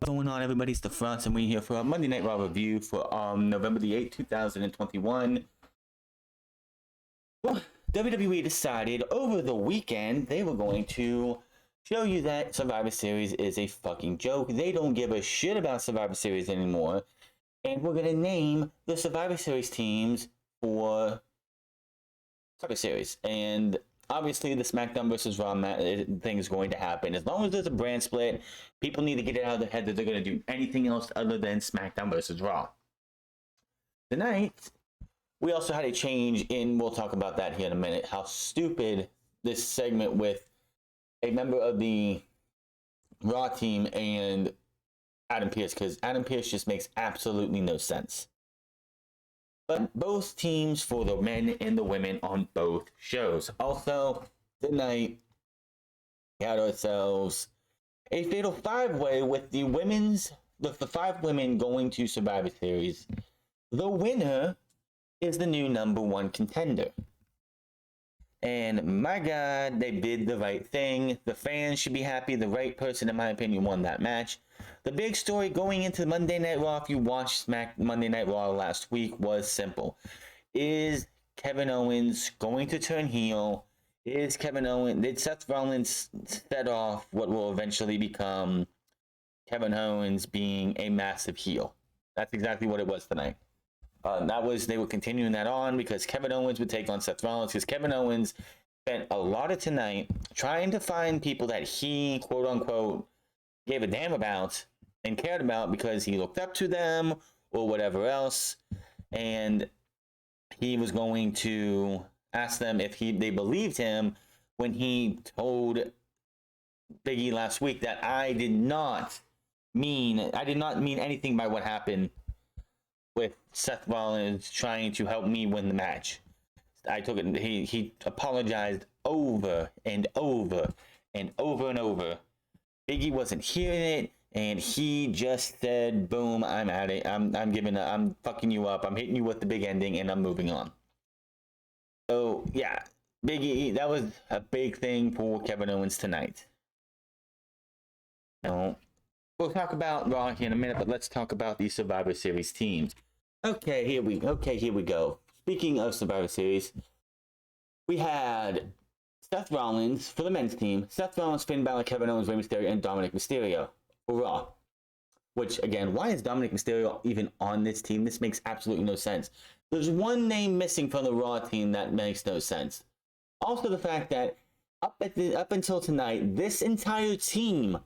What's going on, everybody? It's the Front, and we're here for our Monday Night Raw review for November the 8th, 2021. Well, WWE decided over the weekend they were going to show you that Survivor Series is a fucking joke. They don't give a shit about Survivor Series anymore. And we're going to name the Survivor Series teams for Survivor Series. And obviously, the SmackDown versus Raw thing is going to happen. As long as there's a brand split, people need to get it out of their head that they're going to do anything else other than SmackDown versus Raw. Tonight, we also had a change in, we'll talk about that here in a minute, how stupid this segment with a member of the Raw team and Adam Pearce, because Adam Pearce just makes absolutely no sense. But both teams for the men and the women on both shows. Also, tonight, we had ourselves a fatal five-way with the five women going to Survivor Series. The winner is the new #1 contender. And my God, they did the right thing. The fans should be happy. The right person, in my opinion, won that match. The big story going into Monday Night Raw, if you watched Monday Night Raw last week, was simple. Is Kevin Owens going to turn heel? Did Seth Rollins set off what will eventually become Kevin Owens being a massive heel? That's exactly what it was tonight. They were continuing that on because Kevin Owens would take on Seth Rollins, because Kevin Owens spent a lot of tonight trying to find people that he, quote unquote, gave a damn about and cared about because he looked up to them or whatever else, and he was going to ask them if they believed him when he told Biggie last week that I did not mean anything by what happened with Seth Rollins trying to help me win the match. I took it. He apologized over and over and over and over. Biggie wasn't hearing it, and he just said, "Boom, I'm at it. I'm fucking you up. I'm hitting you with the big ending, and I'm moving on." So yeah, Biggie, that was a big thing for Kevin Owens tonight. Now, we'll talk about Raw here in a minute, but let's talk about the Survivor Series teams. Okay, here we go. Speaking of Survivor Series, we had Seth Rollins for the men's team. Seth Rollins, Finn Balor, Kevin Owens, Rey Mysterio, and Dominic Mysterio for Raw. Which, again, why is Dominic Mysterio even on this team? This makes absolutely no sense. There's one name missing from the Raw team that makes no sense. Also, the fact that up until tonight, this entire team,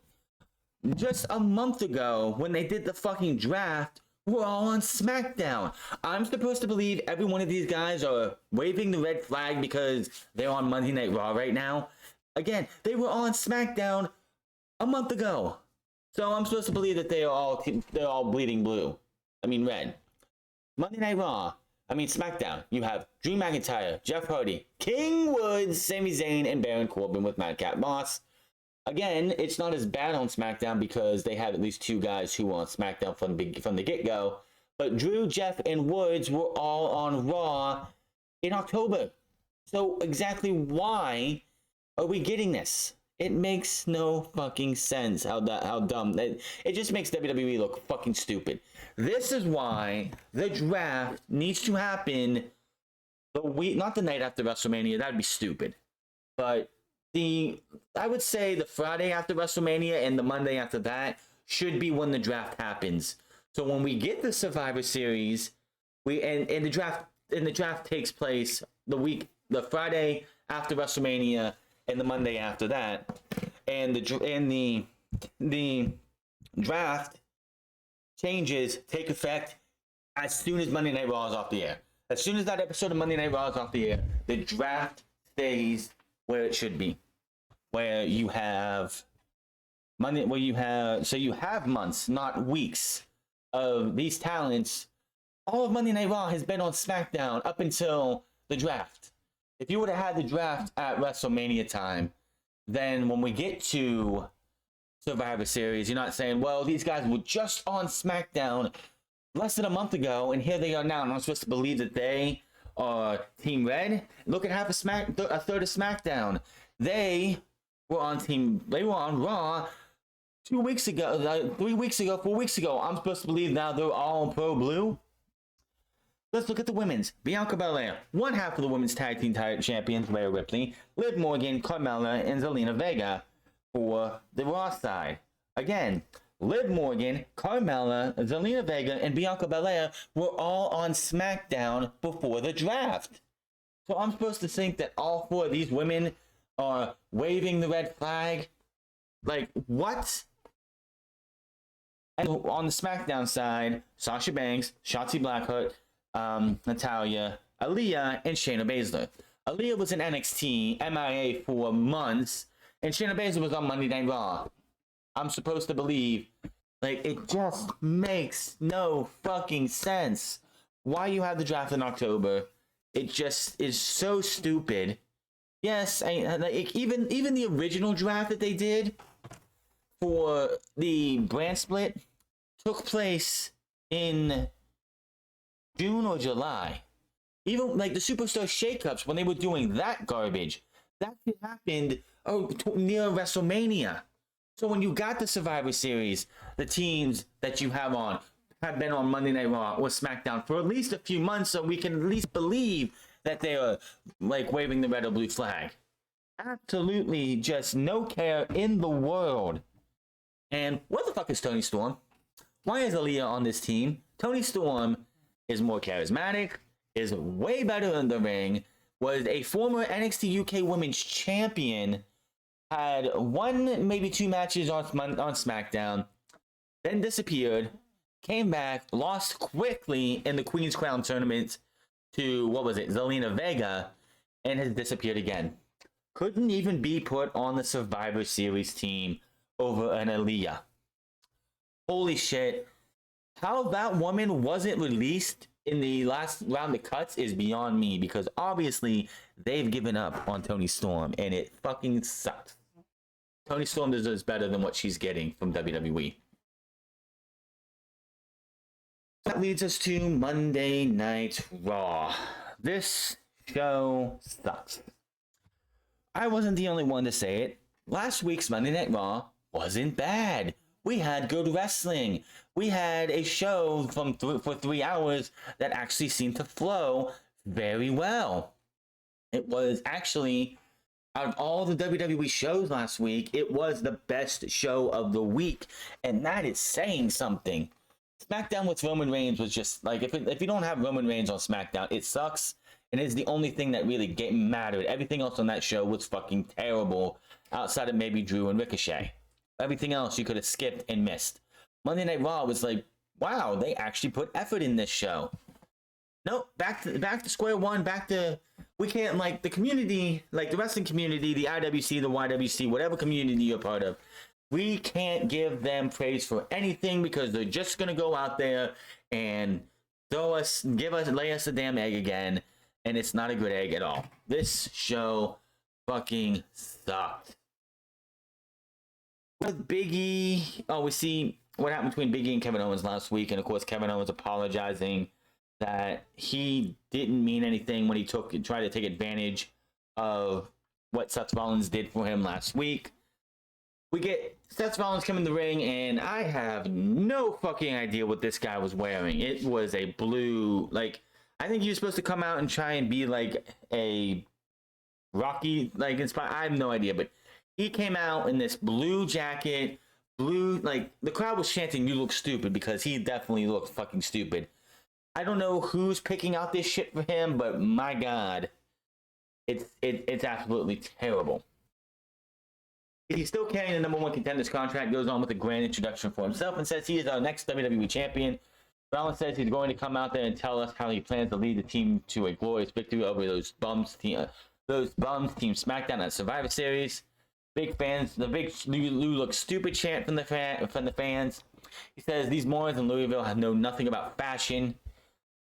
just a month ago, when they did the fucking draft, were all on SmackDown. I'm supposed to believe every one of these guys are waving the red flag because they're on Monday Night Raw right now. Again, they were on SmackDown a month ago. So I'm supposed to believe that they're all bleeding blue. Red. Monday Night Raw. SmackDown. You have Drew McIntyre, Jeff Hardy, King Woods, Sami Zayn, and Baron Corbin with Madcap Moss. Again, it's not as bad on SmackDown because they have at least two guys who were on SmackDown from the get-go. But Drew, Jeff, and Woods were all on Raw in October. So exactly why are we getting this? It makes no fucking sense how dumb. It just makes WWE look fucking stupid. This is why the draft needs to happen not the night after WrestleMania. That'd be stupid. But I would say the Friday after WrestleMania and the Monday after that should be when the draft happens. So when we get the Survivor Series, the draft takes place the Friday after WrestleMania and the Monday after that, and the draft changes take effect as soon as Monday Night Raw is off the air. As soon as that episode of Monday Night Raw is off the air, the draft stays where it should be, where you have months, not weeks, of these talents. All of Monday Night Raw has been on SmackDown up until the draft. If you would have had the draft at WrestleMania time, then when we get to Survivor Series, you're not saying, well, these guys were just on SmackDown less than a month ago, and here they are now, and I'm supposed to believe that they are Team Red. Look at half a third of SmackDown. They were on Raw 2 weeks ago, 3 weeks ago, 4 weeks ago, I'm supposed to believe now they're all pro blue. Let's look at the women's. Bianca Belair, one half of the women's tag team champions, Rhea Ripley, Liv Morgan, Carmella, and Zelina Vega for the Raw side. Again, Liv Morgan, Carmella, Zelina Vega, and Bianca Belair were all on SmackDown before the draft. So I'm supposed to think that all four of these women are waving the red flag? Like, what? And on the SmackDown side, Sasha Banks, Shotzi Blackheart, Natalya, Aaliyah, and Shayna Baszler. Aaliyah was in NXT, MIA for months, and Shayna Baszler was on Monday Night Raw. I'm supposed to believe, like, it just makes no fucking sense. Why you have the draft in October? It just is so stupid. Yes, like, even the original draft that they did for the brand split took place in June or July. Even like the Superstar Shakeups, when they were doing that garbage, that shit happened near WrestleMania. So when you got the Survivor Series, the teams that you have been on Monday Night Raw or SmackDown for at least a few months, so we can at least believe that they are like waving the red or blue flag. Absolutely just no care in the world. And what the fuck is Toni Storm? Why is Aaliyah on this team? Toni Storm is more charismatic, is way better in the ring, was a former NXT UK Women's Champion, had one, maybe two matches on SmackDown, then disappeared, came back, lost quickly in the Queen's Crown tournament to, Zelina Vega, and has disappeared again. Couldn't even be put on the Survivor Series team over an Aaliyah. Holy shit. How that woman wasn't released in the last round of cuts is beyond me, because obviously they've given up on Toni Storm, and it fucking sucks. Toni Storm deserves better than what she's getting from WWE. That leads us to Monday Night Raw. This show sucks. I wasn't the only one to say it. Last week's Monday Night Raw wasn't bad. We had good wrestling. We had a show for 3 hours that actually seemed to flow very well. It was actually, out of all the WWE shows last week, it was the best show of the week, and that is saying something. SmackDown with Roman Reigns was just like, if you don't have Roman Reigns on SmackDown, it sucks, and it's the only thing that really mattered. Everything else on that show was fucking terrible, outside of maybe Drew and Ricochet. Everything else you could have skipped and missed. Monday Night Raw was like, wow, they actually put effort in this show. Nope, back to square one, we can't, like, the community, like the wrestling community, the IWC, the YWC, whatever community you're part of, we can't give them praise for anything, because they're just gonna go out there and lay us a damn egg again, and it's not a good egg at all. This show fucking sucked. With Biggie, we see what happened between Biggie and Kevin Owens last week, and of course Kevin Owens apologizing that he didn't mean anything when he tried to take advantage of what Seth Rollins did for him last week. We get Seth Rollins come in the ring, and I have no fucking idea what this guy was wearing. It was a blue, like, I think he was supposed to come out and try and be like a Rocky, like, inspired. I have no idea, but he came out in this blue jacket, like, the crowd was chanting, "You look stupid," because he definitely looked fucking stupid. I don't know who's picking out this shit for him, but my God, it's absolutely terrible. He's still carrying the number one contender's contract, goes on with a grand introduction for himself, and says he is our next WWE champion. Rollins says he's going to come out there and tell us how he plans to lead the team to a glorious victory over those bums team SmackDown at Survivor Series. Big fans, the big Lou looks stupid chant from the fans. He says these morons in Louisville know nothing about fashion.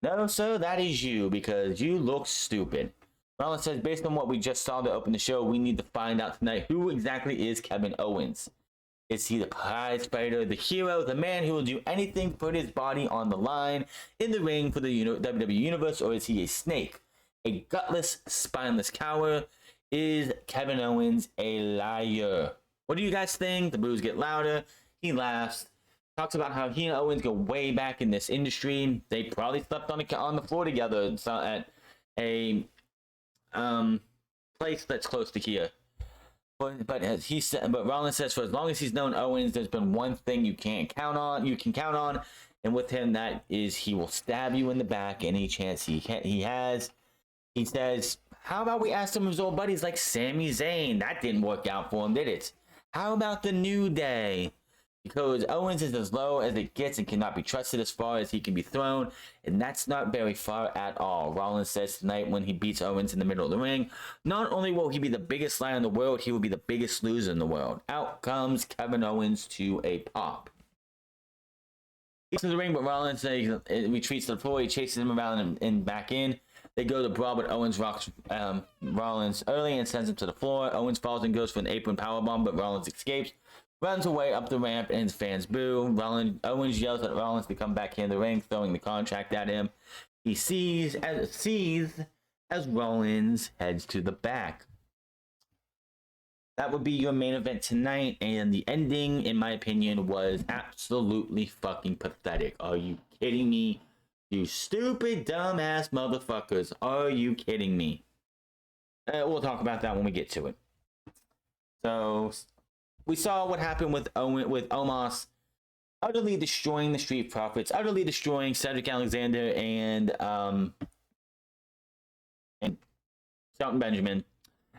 No, sir, that is you, because you look stupid. Rollins says, based on what we just saw to open the show, we need to find out tonight who exactly is Kevin Owens. Is he the prize fighter, the hero, the man who will do anything to put his body on the line in the ring for the WWE Universe, or is he a snake, a gutless, spineless coward? Is Kevin Owens a liar? What do you guys think? The boos get louder. He laughs, talks about how he and Owens go way back in this industry. They probably slept on the floor together at a place that's close to here. But as he said, but Rollins says, for as long as he's known Owens, there's been one thing you can count on, and with him, that is he will stab you in the back any chance he has. He says, how about we ask some of his old buddies like Sami Zayn? That didn't work out for him, did it? How about the New Day? Because Owens is as low as it gets and cannot be trusted as far as he can be thrown, and that's not very far at all. Rollins says tonight when he beats Owens in the middle of the ring, not only will he be the biggest liar in the world, he will be the biggest loser in the world. Out comes Kevin Owens to a pop. He gets to the ring, but Rollins retreats to the floor. He chases him around and back in. They go to brawl, but Owens rocks Rollins early and sends him to the floor. Owens falls and goes for an apron powerbomb, but Rollins escapes. Runs away up the ramp and fans boo. Owens yells at Rollins to come back in the ring, throwing the contract at him. He sees as Rollins heads to the back. That would be your main event tonight, and the ending, in my opinion, was absolutely fucking pathetic. Are you kidding me? You stupid, dumbass motherfuckers. Are you kidding me? We'll talk about that when we get to it. So we saw what happened with Omos utterly destroying the Street Profits, utterly destroying Cedric Alexander and Shelton Benjamin,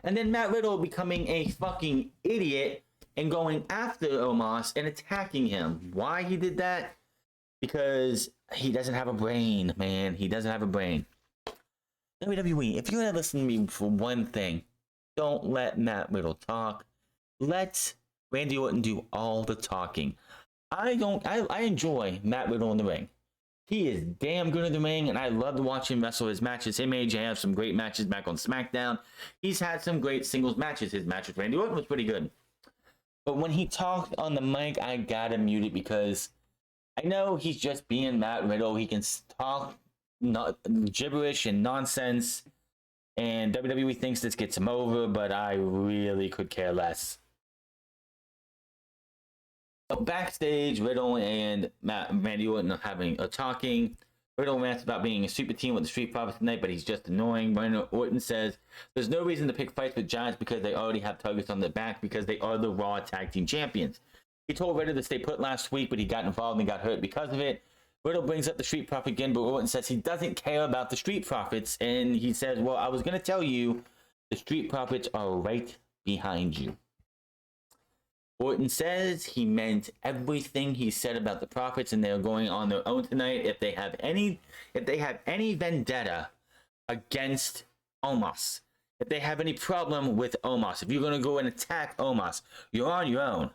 and then Matt Riddle becoming a fucking idiot and going after Omos and attacking him. Why he did that? Because he doesn't have a brain, man. He doesn't have a brain. WWE, if you're gonna listen to me for one thing, don't let Matt Riddle talk. Let Randy Orton do all the talking. I enjoy Matt Riddle in the ring. He is damn good in the ring, and I love to watch him wrestle his matches. Him and AJ have some great matches back on SmackDown. He's had some great singles matches. His match with Randy Orton was pretty good. But when he talked on the mic, I gotta mute it because I know he's just being Matt Riddle. He can talk gibberish and nonsense, and WWE thinks this gets him over, but I really could care less. Backstage, Riddle and Randy Orton are having a talking. Riddle rants about being a super team with the Street Profits tonight, but he's just annoying. Randy Orton says there's no reason to pick fights with Giants because they already have targets on their back because they are the Raw Tag Team Champions. He told Riddle to stay put last week, but he got involved and got hurt because of it. Riddle brings up the Street Profits again, but Orton says he doesn't care about the Street Profits, and he says, well, I was going to tell you, the Street Profits are right behind you. Orton says he meant everything he said about the Profits, and they're going on their own tonight. If they have any vendetta against Omos, if they have any problem with Omos, if you're going to go and attack Omos, you're on your own.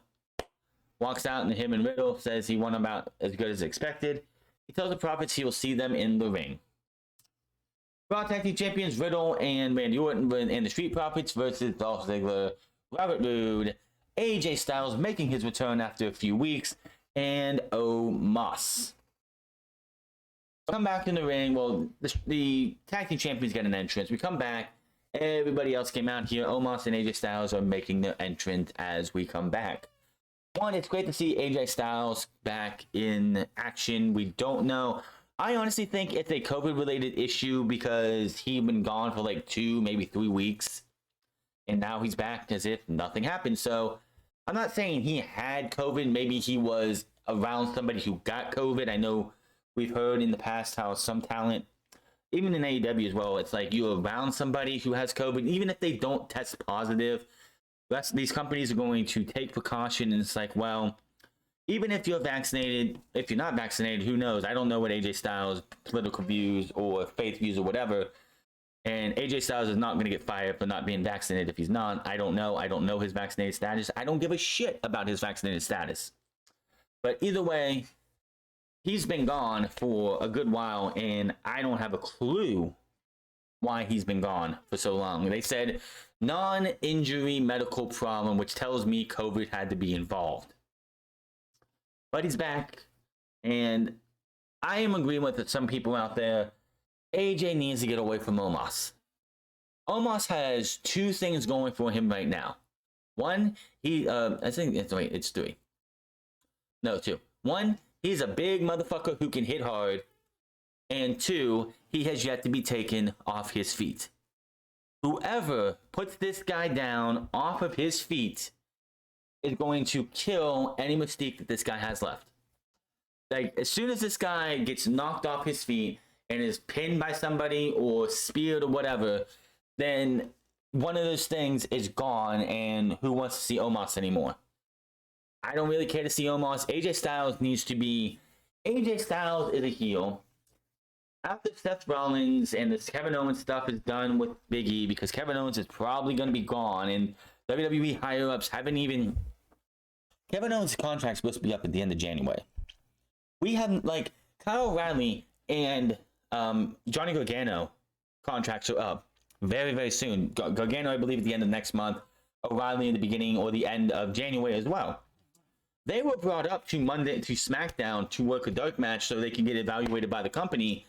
Walks out, and him and Riddle says he won about as good as expected. He tells the Profits he will see them in the ring. Raw Tag Team Champions Riddle and Randy Orton and the Street Profits versus Dolph Ziggler, Robert Roode, AJ Styles making his return after a few weeks, and Omos. Come back in the ring. Well, the Tag Team Champions get an entrance. We come back. Everybody else came out here. Omos and AJ Styles are making their entrance as we come back. One, it's great to see AJ Styles back in action. We don't know. I honestly think it's a COVID-related issue because he'd been gone for like 2, maybe 3 weeks. And now he's back as if nothing happened. So I'm not saying he had COVID. Maybe he was around somebody who got COVID. I know we've heard in the past how some talent, even in AEW as well, it's like you're around somebody who has COVID. Even if they don't test positive, these companies are going to take precaution. And it's like, well, even if you're vaccinated, if you're not vaccinated, who knows? I don't know what AJ Styles' political views or faith views or whatever. And AJ Styles is not going to get fired for not being vaccinated if he's not. I don't know. I don't know his vaccinated status. I don't give a shit about his vaccinated status. But either way, he's been gone for a good while, and I don't have a clue why he's been gone for so long. They said non-injury medical problem, which tells me COVID had to be involved. But he's back, and I am agreeing with some people out there. AJ needs to get away from Omos. Omos has 2 things going for him right now. One, I think it's 3. No, two. One, he's a big motherfucker who can hit hard. And two, he has yet to be taken off his feet. Whoever puts this guy down off of his feet is going to kill any mystique that this guy has left. Like, as soon as this guy gets knocked off his feet and is pinned by somebody or speared or whatever, then one of those things is gone, and who wants to see Omos anymore? I don't really care to see Omos. AJ Styles needs to be... AJ Styles is a heel. After Seth Rollins and this Kevin Owens stuff is done with Biggie, because Kevin Owens is probably going to be gone, and WWE higher-ups haven't even... Kevin Owens' contract's supposed to be up at the end of January. We haven't, like, Kyle O'Reilly and Johnny Gargano contracts are up very, very soon. Gargano, I believe, at the end of next month. O'Reilly in the beginning or the end of January as well. They were brought up to SmackDown to work a dark match so they can get evaluated by the company,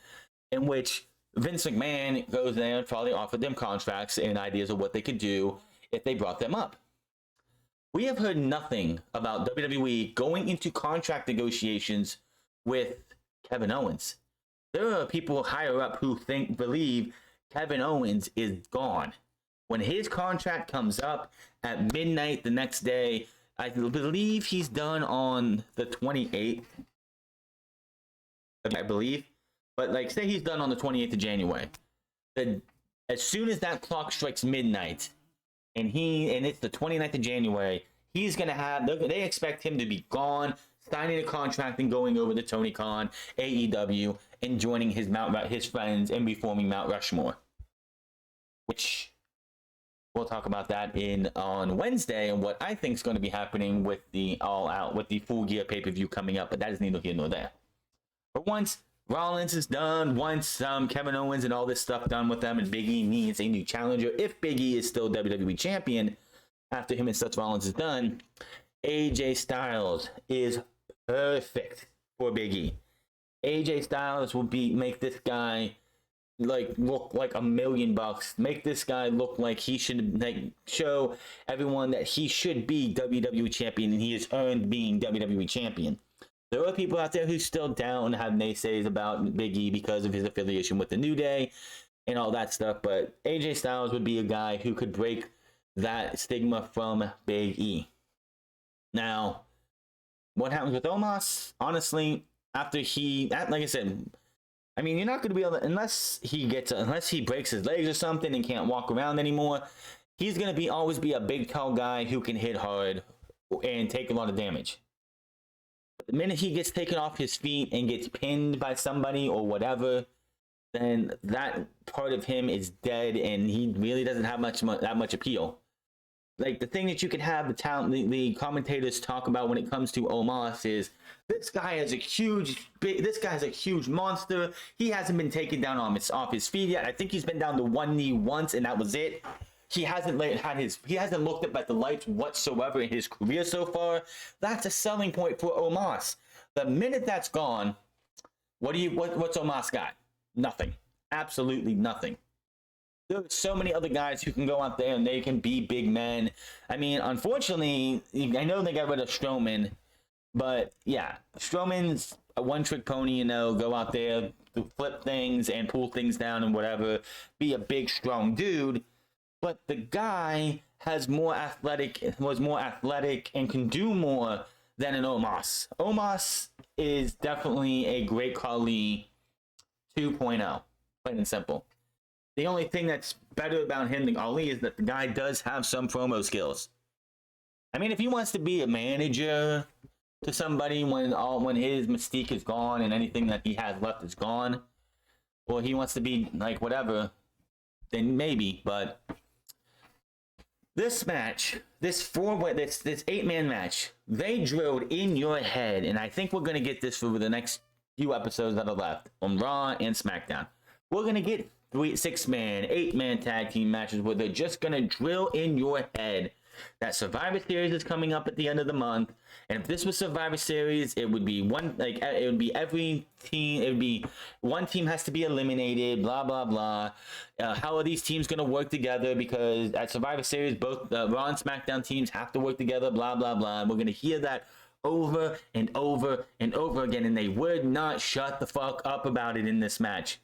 in which Vince McMahon goes there and probably offered them contracts and ideas of what they could do if they brought them up. We have heard nothing about WWE going into contract negotiations with Kevin Owens. There are people higher up who believe Kevin Owens is gone. When his contract comes up at midnight the next day, I believe he's done on the 28th. I believe. But, like, say he's done on the 28th of January. As soon as that clock strikes midnight, and it's the 29th of January, he's going to have... They expect him to be gone, signing a contract and going over to Tony Khan, AEW, and joining his friends and reforming Mount Rushmore. Which... We'll talk about that on Wednesday and what I think is going to be happening with the Full Gear pay-per-view coming up, but that is neither here nor there. But once Rollins is done, once Kevin Owens and all this stuff done with them, and Biggie needs a new challenger, if Biggie is still WWE champion after him and Seth Rollins is done, AJ Styles is perfect for Biggie. AJ Styles will make this guy look like $1 million. Make this guy look like he should show everyone that he should be WWE champion, and he has earned being WWE champion. There are people out there who still doubt and have naysays about Biggie because of his affiliation with the New Day and all that stuff, but AJ Styles would be a guy who could break that stigma from Big E. Now, what happens with Omos? Honestly, like I said, I mean, you're not going to be able to, unless he breaks his legs or something and can't walk around anymore, he's going to always be a big, tall guy who can hit hard and take a lot of damage. But the minute he gets taken off his feet and gets pinned by somebody or whatever, then that part of him is dead, and he really doesn't have that much appeal. Like, the thing that you can have the commentators talk about when it comes to Omos is, this guy is a huge monster. He hasn't been taken down off his feet yet. I think he's been down to one knee once, and that was it. He hasn't looked up at the lights whatsoever in his career so far. That's a selling point for Omos. The minute that's gone, what's Omos got? Nothing. Absolutely nothing. There's so many other guys who can go out there and they can be big men. I mean, unfortunately, I know they got rid of Strowman, but yeah, Strowman's a one-trick pony, go out there, flip things and pull things down and whatever, be a big, strong dude. But the guy was more athletic and can do more than an Omos. Omos is definitely a Great Khali 2.0, plain and simple. The only thing that's better about him than Ali is that the guy does have some promo skills. I mean, if he wants to be a manager to somebody when his mystique is gone and anything that he has left is gone, or he wants to be like whatever, then maybe. But this match, this 8-man match, they drilled in your head, and I think we're gonna get this for the next few episodes that are left on Raw and SmackDown. We're gonna get 6-man, 8-man tag team matches where they're just gonna drill in your head that Survivor Series is coming up at the end of the month, and if this was Survivor Series, it would be every team. It would be one team has to be eliminated. Blah blah blah. How are these teams gonna work together? Because at Survivor Series, both Raw and SmackDown teams have to work together. Blah blah blah. We're gonna hear that over and over and over again, and they would not shut the fuck up about it in this match.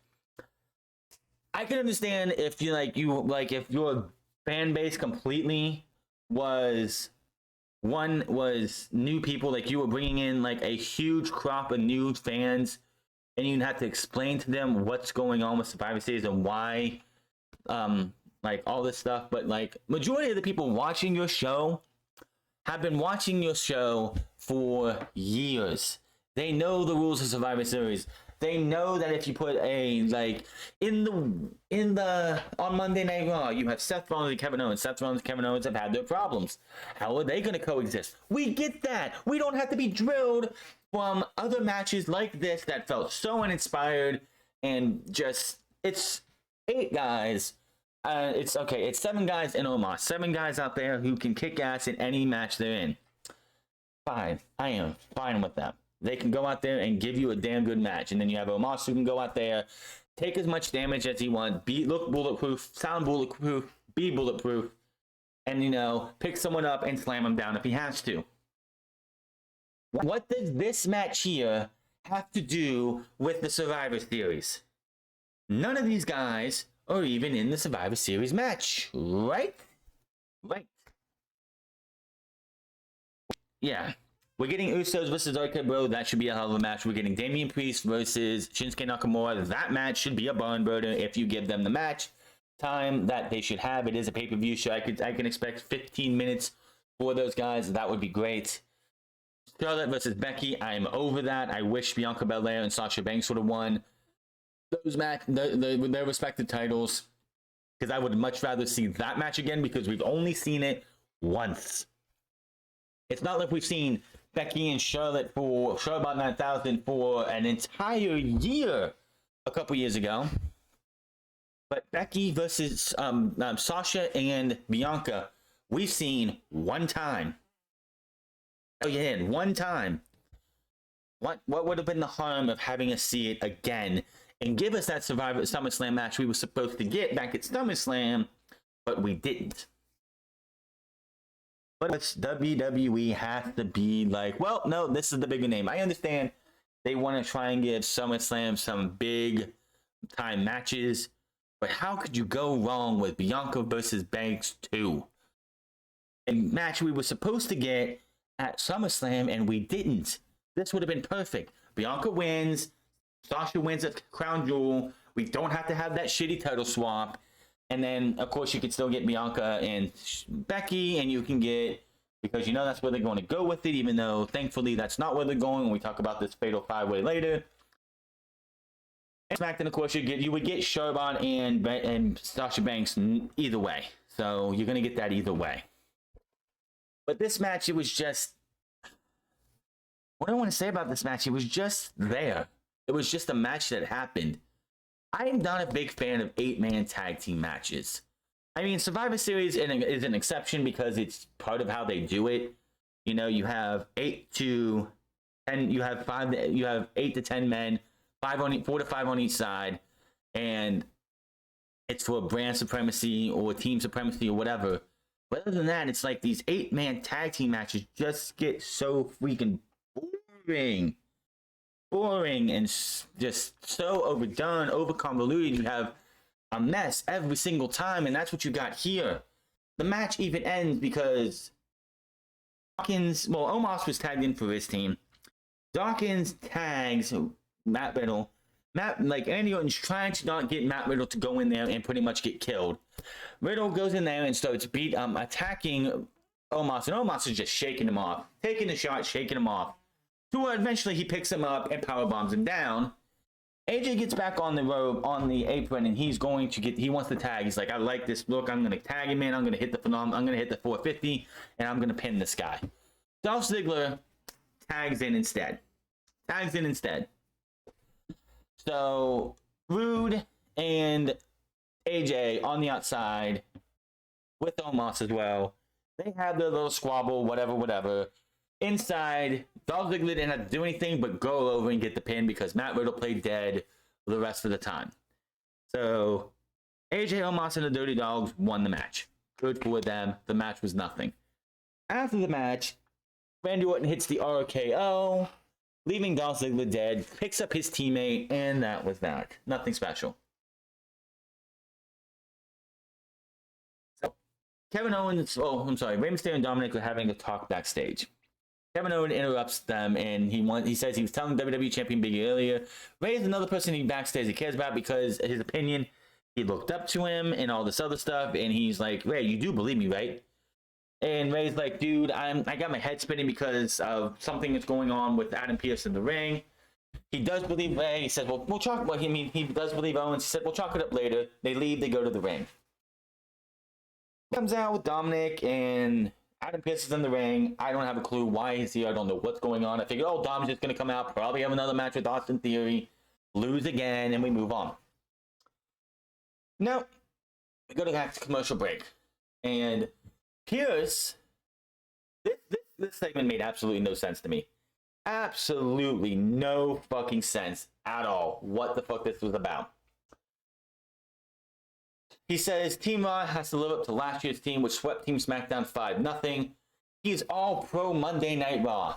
I can understand if if your fan base completely was new people, like you were bringing in like a huge crop of new fans, and you had to explain to them what's going on with Survivor Series and why, like all this stuff. But like majority of the people watching your show have been watching your show for years. They know the rules of Survivor Series. They know that if you put a on Monday Night Raw, you have Seth Rollins and Kevin Owens. Seth Rollins and Kevin Owens have had their problems. How are they going to coexist? We get that. We don't have to be drilled from other matches like this that felt so uninspired and just it's 8 guys. It's 7 guys in Omos. 7 guys out there who can kick ass in any match they're in. Fine. I am fine with that. They can go out there and give you a damn good match. And then you have Omos who can go out there, take as much damage as he wants, look bulletproof, sound bulletproof, be bulletproof, and, pick someone up and slam him down if he has to. What does this match here have to do with the Survivor Series? None of these guys are even in the Survivor Series match, right? Right. Yeah. We're getting Usos versus RK Bro. That should be a hell of a match. We're getting Damian Priest versus Shinsuke Nakamura. That match should be a barn burner if you give them the match time that they should have. It is a pay-per-view show. I can expect 15 minutes for those guys. That would be great. Charlotte versus Becky. I'm over that. I wish Bianca Belair and Sasha Banks would have won those their respective titles, because I would much rather see that match again, because we've only seen it once. It's not like we've seen Becky and Charlotte for Charlotte 9000 for an entire year a couple years ago. But Becky versus Sasha and Bianca, we've seen one time. Oh yeah, one time. What would have been the harm of having us see it again and give us that Survivor SummerSlam match we were supposed to get back at SummerSlam, but we didn't. But WWE has to be like, well, no, this is the bigger name. I understand they want to try and give SummerSlam some big time matches, but how could you go wrong with Bianca versus Banks 2? A match we were supposed to get at SummerSlam and we didn't. This would have been perfect. Bianca wins, Sasha wins at Crown Jewel. We don't have to have that shitty title swap. And then, of course, you could still get Bianca and Becky, and you can get, because that's where they're going to go with it, even though, thankfully, that's not where they're going when we talk about this Fatal 5-Way later. And SmackDown, of course, you would get Charlotte and Sasha Banks either way. So you're going to get that either way. But this match, it was just, what do I want to say about this match? It was just there. It was just a match that happened. I am not a big fan of 8-man tag team matches. I mean, Survivor Series is an exception because it's part of how they do it. You have 8 to 10, you have 8 to 10 men, 4 to 5 on each side, and it's for brand supremacy or team supremacy or whatever. But other than that, it's like these 8-man tag team matches just get so freaking boring and just so overdone, over convoluted. You have a mess every single time, and that's what you got here. The match even ends because Omos was tagged in for his team. Dawkins tags Matt Riddle. Andy Orton's trying to not get Matt Riddle to go in there and pretty much get killed. Riddle goes in there and starts attacking Omos, and Omos is just shaking him off, taking the shot, shaking him off. To eventually he picks him up and powerbombs him down. AJ gets back on the rope, on the apron, and he wants to tag. He's like, I like this look. I'm gonna tag him in. I'm gonna hit the 450, and I'm gonna pin this guy. Dolph Ziggler tags in instead. So Rude and AJ on the outside with Omos as well. They have their little squabble, whatever. Inside, Dolph Ziggler didn't have to do anything but go over and get the pin because Matt Riddle played dead for the rest of the time. So AJ, Omos, and the Dirty Dogs won the match. Good for them. The match was nothing. After the match, Randy Orton hits the RKO, leaving Dolph Ziggler dead, picks up his teammate, and that was that. Nothing special. So, Kevin Owens, Rey Mysterio and Dominic were having a talk backstage. Kevin Owens interrupts them, and he says he was telling WWE Champion Biggie earlier. Rey is another person he backstage he cares about because his opinion, he looked up to him and all this other stuff, and he's like, Rey, you do believe me, right? And Rey's like, dude, I got my head spinning because of something that's going on with Adam Pearce in the ring. He does believe Rey. He says, we'll chalk. Well, he does believe Owens. He said, we'll chalk it up later. They leave. They go to the ring. Comes out with Dominic and Adam Pearce is in the ring. I don't have a clue why he's here. I don't know what's going on. I figured, Dom's just going to come out, probably have another match with Austin Theory, lose again, and we move on. Now, we go to the commercial break. And Pearce, this segment made absolutely no sense to me. Absolutely no fucking sense at all what the fuck this was about. He says Team Raw has to live up to last year's team, which swept Team SmackDown 5-0. He's all pro Monday Night Raw.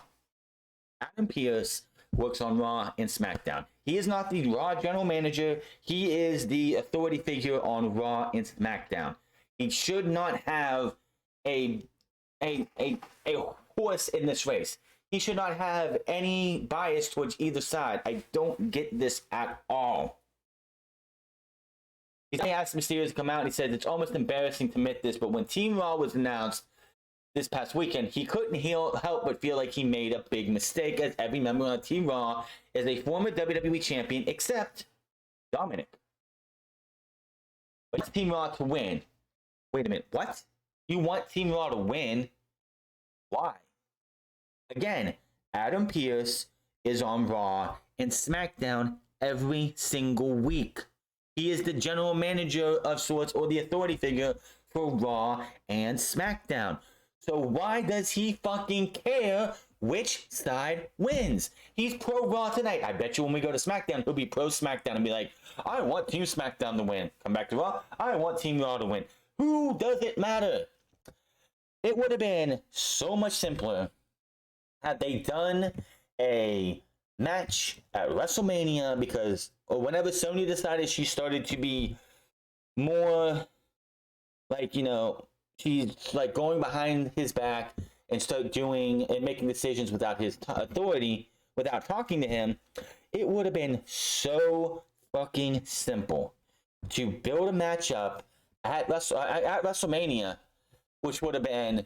Adam Pearce works on Raw and SmackDown. He is not the Raw general manager. He is the authority figure on Raw and SmackDown. He should not have a horse in this race. He should not have any bias towards either side. I don't get this at all. He asked Mysterio to come out, and he said, it's almost embarrassing to admit this, but when Team Raw was announced this past weekend, he couldn't help but feel like he made a big mistake, as every member on Team Raw is a former WWE champion, except Dominic. But it's Team Raw to win. Wait a minute, what? You want Team Raw to win? Why? Again, Adam Pearce is on Raw and SmackDown every single week. He is the general manager of sorts, or the authority figure for Raw and SmackDown. So why does he fucking care which side wins? He's pro Raw tonight. I bet you when we go to SmackDown, he'll be pro SmackDown and be like, I want Team SmackDown to win. Come back to Raw, I want Team Raw to win. Who does it matter? It would have been so much simpler had they done a match at WrestleMania, because or whenever Sony decided she started to be more like, she's like going behind his back and start doing and making decisions without his authority, without talking to him, it would have been so fucking simple to build a matchup at WrestleMania, which would have been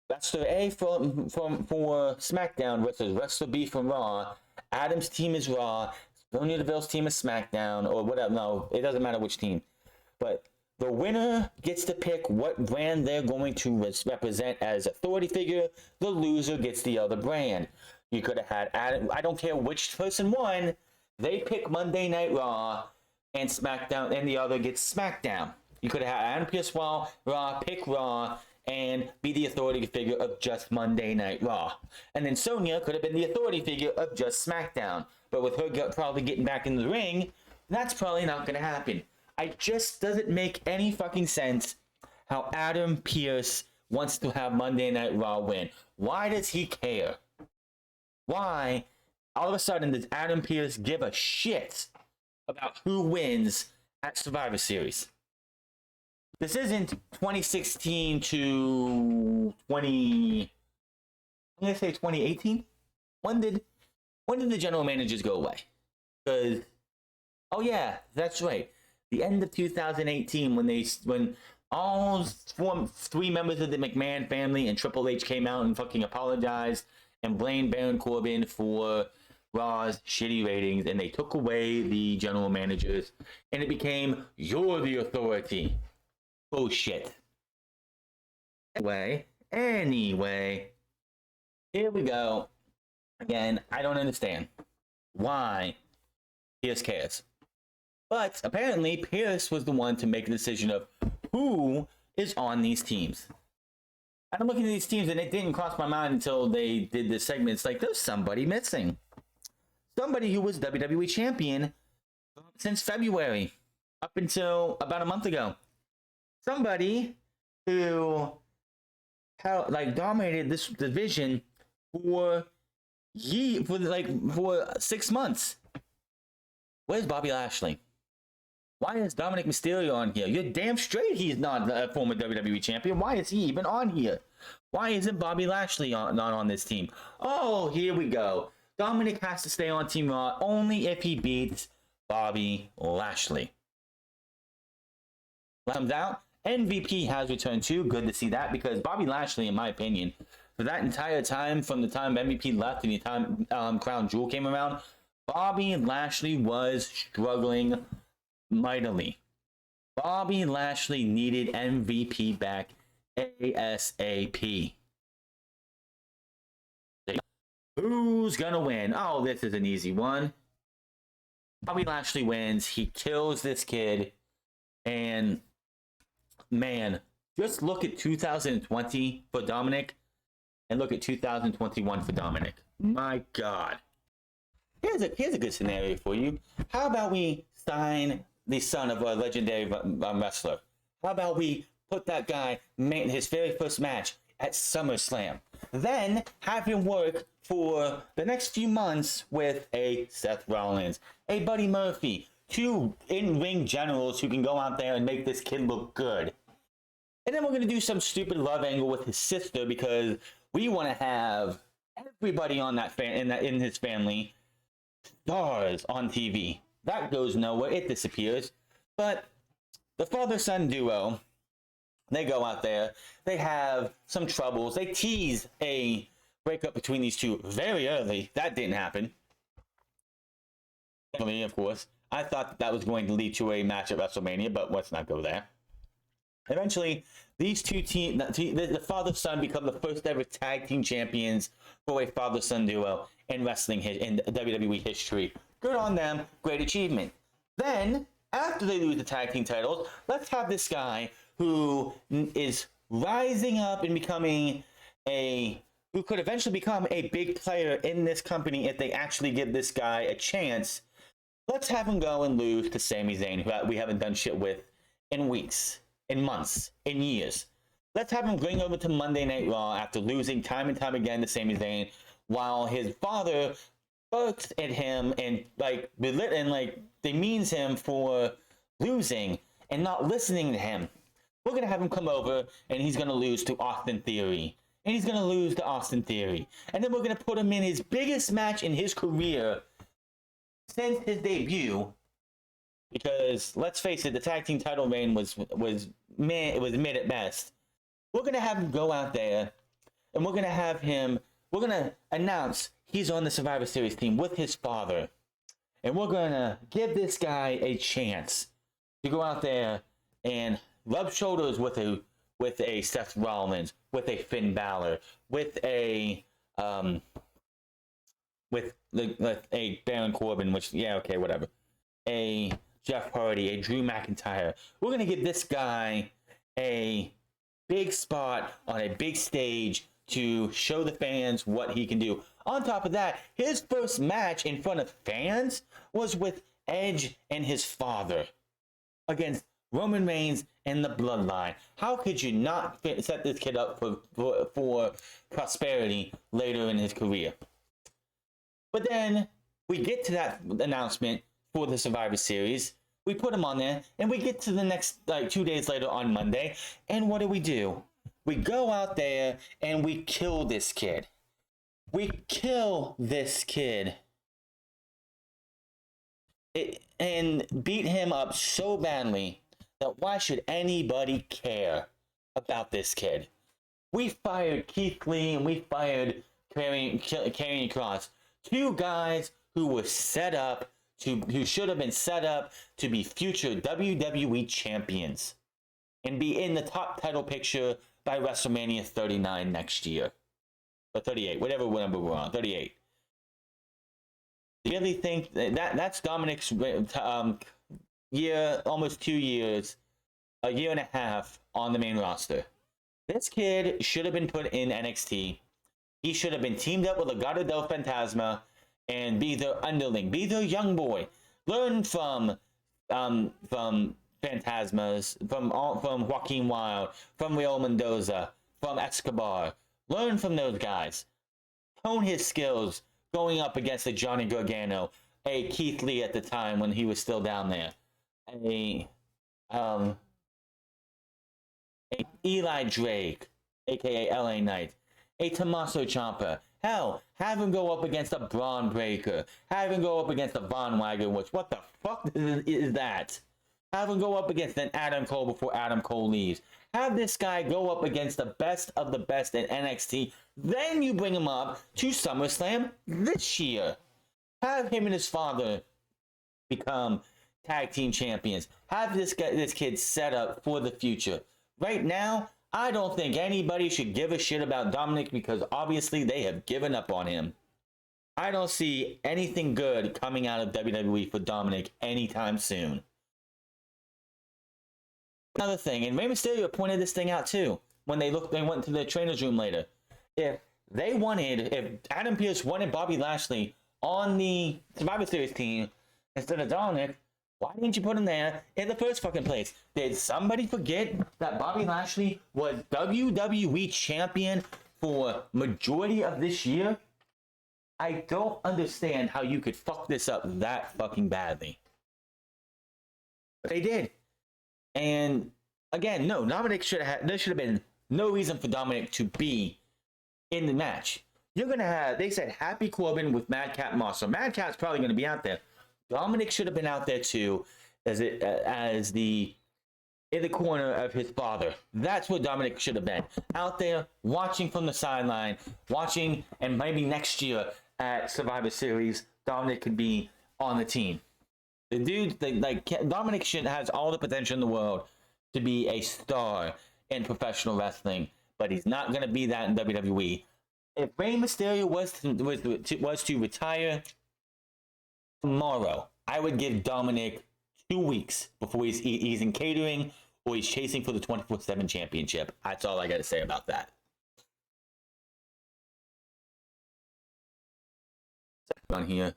Wrestler A for SmackDown versus Wrestler B from Raw. Adam's team is Raw. Sonya Deville's team is SmackDown, or whatever. No, it doesn't matter which team. But the winner gets to pick what brand they're going to represent as authority figure. The loser gets the other brand. You could have had Adam. I don't care which person won. They pick Monday Night Raw and SmackDown, and the other gets SmackDown. You could have had Adam Pearce Raw, pick Raw, and be the authority figure of just Monday Night Raw. And then Sonya could have been the authority figure of just SmackDown. But with her probably getting back in the ring, that's probably not going to happen. It just doesn't make any fucking sense how Adam Pearce wants to have Monday Night Raw win. Why does he care? Why, all of a sudden, does Adam Pearce give a shit about who wins at Survivor Series? This isn't 2016 to 2018. When did the general managers go away? Because, oh yeah, that's right. The end of 2018, when all three members of the McMahon family and Triple H came out and fucking apologized and blamed Baron Corbin for Raw's shitty ratings, and they took away the general managers, and it became, you're the authority. Bullshit. Anyway, here we go. Again, I don't understand why Pearce cares. But apparently, Pearce was the one to make the decision of who is on these teams. And I'm looking at these teams, and it didn't cross my mind until they did this segment. It's like, there's somebody missing. Somebody who was WWE champion since February, up until about a month ago. Somebody who dominated this division for 6 months. Where's Bobby Lashley? Why is Dominic Mysterio on here? You're damn straight he's not a former WWE champion. Why is he even on here? Why isn't Bobby Lashley not on this team? Oh, here we go. Dominic has to stay on Team Raw only if he beats Bobby Lashley. Comes out. MVP has returned too. Good to see that, because Bobby Lashley, in my opinion, for that entire time, from the time MVP left and the time Crown Jewel came around, Bobby Lashley was struggling mightily. Bobby Lashley needed MVP back ASAP. Who's gonna win? Oh, this is an easy one. Bobby Lashley wins. He kills this kid. And man, just look at 2020 for Dominic and look at 2021 for Dominic. My God. Here's a good scenario for you. How about we sign the son of a legendary wrestler? How about we put that guy in his very first match at SummerSlam? Then have him work for the next few months with a Seth Rollins, a Buddy Murphy, two in-ring generals who can go out there and make this kid look good. And then we're going to do some stupid love angle with his sister, because we want to have everybody on that in his family stars on TV. That goes nowhere. It disappears. But the father-son duo, they go out there. They have some troubles. They tease a breakup between these two very early. That didn't happen. Of course, I thought that was going to lead to a match at WrestleMania, but let's not go there. Eventually, these two teams, the father-son, become the first ever tag team champions for a father-son duo in wrestling in WWE history. Good on them. Great achievement. Then, after they lose the tag team titles, let's have this guy who is rising up and who could eventually become a big player in this company if they actually give this guy a chance. Let's have him go and lose to Sami Zayn, who we haven't done shit with in weeks, in months, in years. Let's have him bring over to Monday Night Raw after losing time and time again to Sami Zayn, while his father barks at him and demeans him for losing and not listening to him. We're going to have him come over and he's going to lose to Austin Theory. And he's going to lose to Austin Theory. And then we're going to put him in his biggest match in his career since his debut. Because, let's face it, the tag team title reign was mid at best. We're going to have him go out there and we're going to announce he's on the Survivor Series team with his father. And we're going to give this guy a chance to go out there and rub shoulders with a Seth Rollins, with a Finn Balor, with a Baron Corbin, which, yeah, okay, whatever. A Jeff Hardy, a Drew McIntyre. We're going to give this guy a big spot on a big stage to show the fans what he can do. On top of that, his first match in front of fans was with Edge and his father against Roman Reigns and the Bloodline. How could you not set this kid up for prosperity later in his career? But then we get to that announcement for the Survivor Series. We put him on there, and we get to the next 2 days later on Monday, and what do? We go out there and we kill this kid. We kill this kid. And beat him up so badly that why should anybody care about this kid? We fired Keith Lee and we fired Karrion Kross. Two guys who were who should have been set up to be future WWE champions and be in the top title picture by WrestleMania 39 next year. Or 38, whatever number we're on, 38. Do you really think that's Dominic's year, almost 2 years, a year and a half on the main roster? This kid should have been put in NXT. He should have been teamed up with Legado del Fantasma and be their underling, be their young boy. Learn from Phantasmas, from Joaquin Wilde, from Raul Mendoza, from Escobar. Learn from those guys. Hone his skills going up against a Johnny Gargano, a Keith Lee at the time when he was still down there, a Eli Drake, aka LA Knight, a Tommaso Ciampa. Hell, have him go up against a Braun Breaker. Have him go up against a Von Wagner, which, what the fuck is that? Have him go up against an Adam Cole before Adam Cole leaves. Have this guy go up against the best of the best in NXT. Then you bring him up to SummerSlam this year. Have him and his father become tag team champions. Have this kid set up for the future. Right now, I don't think anybody should give a shit about Dominic because obviously they have given up on him. I don't see anything good coming out of WWE for Dominic anytime soon. Another thing, and Rey Mysterio pointed this thing out too when they went to the trainer's room later. If Adam Pearce wanted Bobby Lashley on the Survivor Series team instead of Dominic, why didn't you put him there in the first fucking place? Did somebody forget that Bobby Lashley was WWE champion for majority of this year? I don't understand how you could fuck this up that fucking badly. But they did. And again, no, Dominic there should have been no reason for Dominic to be in the match. You're going to have, they said Happy Corbin with Madcap Moss. So Madcap's probably going to be out there. Dominic should have been out there too, in the corner of his father. That's what Dominic should have been. Out there, watching from the sideline, watching, and maybe next year at Survivor Series, Dominic could be on the team. The dude, Dominic has all the potential in the world to be a star in professional wrestling, but he's not going to be that in WWE. If Rey Mysterio was to retire tomorrow, I would give Dominic 2 weeks before he's in catering or he's chasing for the 24/7 championship. That's all I got to say about that. On here.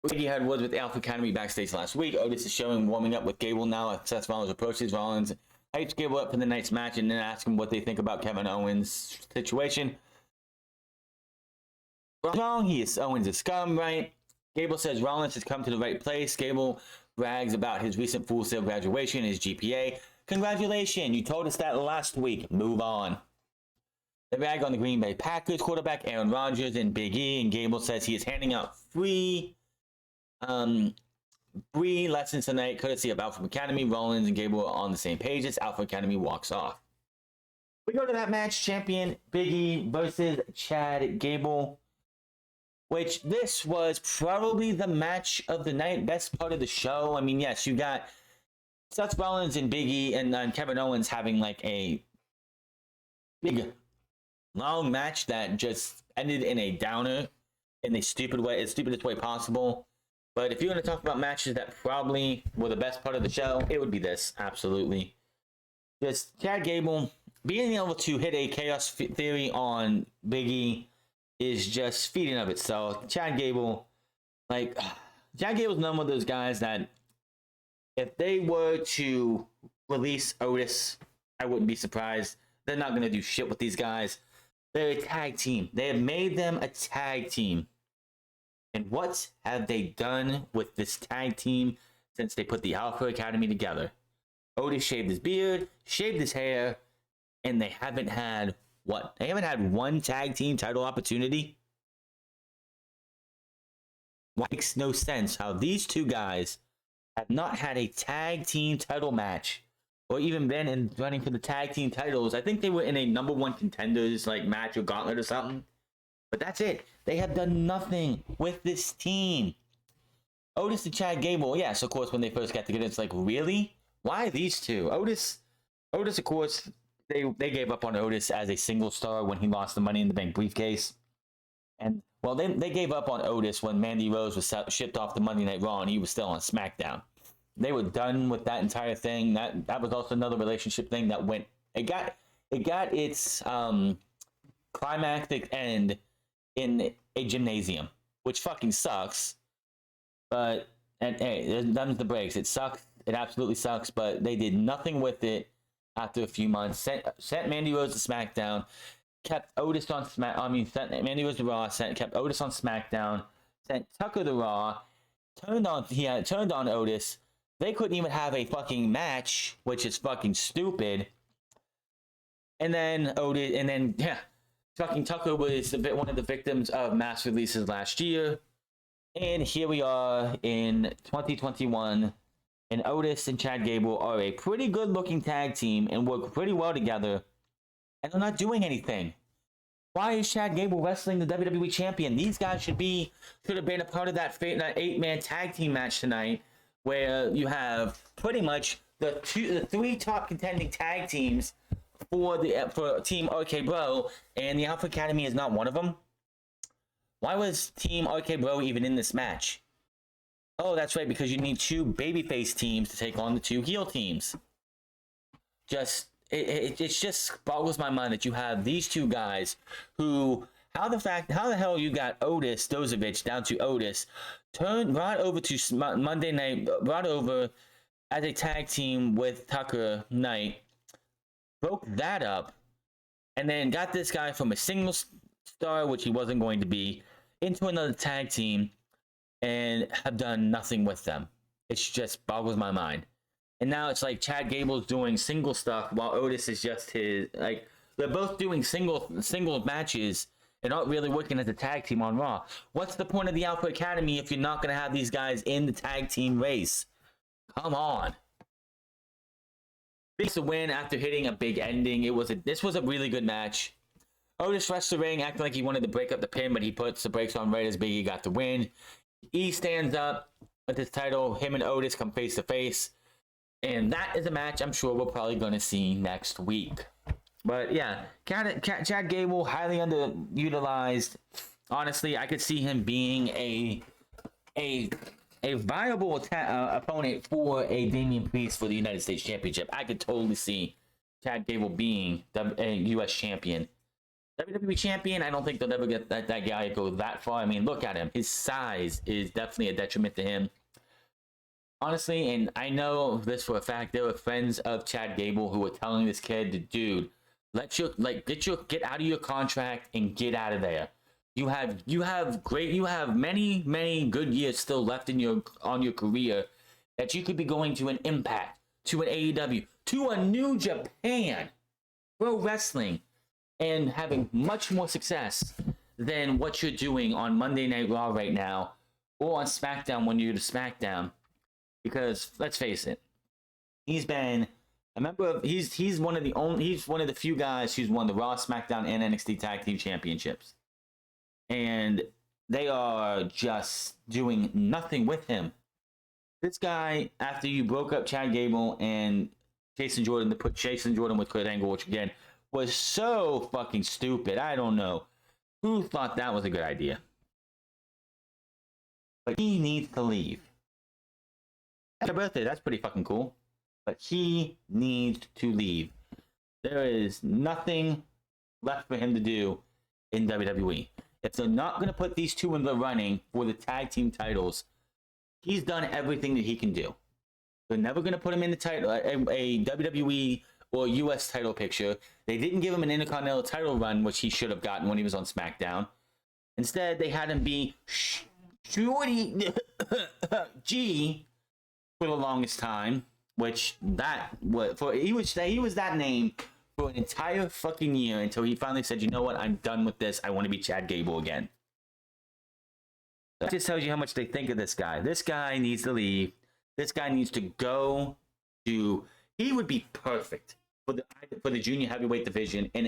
Biggie had words with the Alpha Academy backstage last week. Otis is showing warming up with Gable now as Seth Rollins approaches. Rollins hypes Gable up for the night's match and then asks him what they think about Kevin Owens' situation. Wrong, Owens is scum, right? Gable says Rollins has come to the right place. Gable brags about his recent Full Sail graduation, his GPA. Congratulations, you told us that last week. Move on. They rag on the Green Bay Packers quarterback Aaron Rodgers and Big E, and Gable says he is handing out free lessons tonight, courtesy of Alpha Academy. Rollins and Gable are on the same page as Alpha Academy walks off. We go to that match, champion Big E versus Chad Gable, which this was probably the match of the night, best part of the show. I mean, yes, you got Seth Rollins and Big E and Kevin Owens having like a big, long match that just ended in a downer in the stupidest way possible. But if you're going to talk about matches that probably were the best part of the show, it would be this, absolutely. Just Chad Gable being able to hit a chaos theory on Big E is just feeding of itself. Chad Gable's one of those guys that if they were to release Otis, I wouldn't be surprised. They're not going to do shit with these guys. They're a tag team. They have made them a tag team. And what have they done with this tag team since they put the Alpha Academy together? Otis shaved his beard, shaved his hair, and they haven't had what? They haven't had one tag team title opportunity? It makes no sense how these two guys have not had a tag team title match or even been in running for the tag team titles. I think they were in a number one contenders match or gauntlet or something. But that's it. They have done nothing with this team. Otis and Chad Gable, yes, of course, when they first got together, it's like, really? Why these two? Otis, of course, they gave up on Otis as a single star when he lost the Money in the Bank briefcase. And, well, they gave up on Otis when Mandy Rose was shipped off the Monday Night Raw and he was still on SmackDown. They were done with that entire thing. That was also another relationship thing that went... It got its climactic end in a gymnasium, which fucking sucks. But, and hey, there's the breaks. It sucks. It absolutely sucks, but they did nothing with it after a few months. Sent Mandy Rose to SmackDown. Kept Otis on sent Mandy Rose to Raw. Kept Otis on SmackDown. Sent Tucker to Raw. Turned on Otis. They couldn't even have a fucking match, which is fucking stupid. And then fucking Tucker was one of the victims of mass releases last year. And here we are in 2021, and Otis and Chad Gable are a pretty good-looking tag team and work pretty well together, and they're not doing anything. Why is Chad Gable wrestling the WWE champion? These guys should have been a part of that 8-man tag team match tonight, where you have pretty much the three top contending tag teams for Team RK Bro, and the Alpha Academy is not one of them. Why was Team RK Bro even in this match? Oh, that's right, because you need two babyface teams to take on the two heel teams. It just boggles my mind that you have these two guys who, how the hell you got Otis Dozovich down to Otis, brought over to Monday Night, brought over as a tag team with Tucker Knight, broke that up, and then got this guy from a single star, which he wasn't going to be, into another tag team, and have done nothing with them. It just boggles my mind. And now it's like Chad Gable's doing single stuff while Otis is just they're both doing single matches and not really working as a tag team on Raw. What's the point of the Alpha Academy if you're not going to have these guys in the tag team race? Come on. Big's a win after hitting a big ending. This was a really good match. Otis rushed the ring, acting like he wanted to break up the pin, but he puts the brakes on right as Biggie got the win. He stands up with his title. Him and Otis come face to face. And that is a match I'm sure we're probably going to see next week. But yeah, Chad Gable, highly underutilized. Honestly, I could see him being a viable opponent for a Damian Priest for the United States Championship. I could totally see Chad Gable being a U.S. champion. WWE champion, I don't think they'll ever get that guy go that far. I mean, look at him. His size is definitely a detriment to him. Honestly, and I know this for a fact, there were friends of Chad Gable who were telling this kid, dude, get out of your contract and get out of there. You have many good years still left on your career that you could be going to an Impact, to an AEW, to a New Japan Pro Wrestling, and having much more success than what you're doing on Monday Night Raw right now, or on SmackDown when you're to SmackDown. Because let's face it, he's been a member of he's one of the few guys who's won the Raw, SmackDown, and NXT Tag Team Championships. And they are just doing nothing with him. This guy, after you broke up Chad Gable and Jason Jordan, to put Jason Jordan with Kurt Angle, which again was so fucking stupid. I don't know who thought that was a good idea. But he needs to leave. Happy birthday, that's pretty fucking cool. But he needs to leave. There is nothing left for him to do in WWE. If they're not going to put these two in the running for the tag team titles, he's done everything that he can do. They're never going to put him in the title, a WWE or US title picture. They didn't give him an Intercontinental title run, which he should have gotten when he was on SmackDown. Instead, they had him be Shorty G for the longest time, which he was that name for an entire fucking year until he finally said, you know what, I'm done with this. I want to be Chad Gable again. That just tells you how much they think of this guy. This guy needs to leave. This guy needs to go to. He would be perfect for the junior heavyweight division in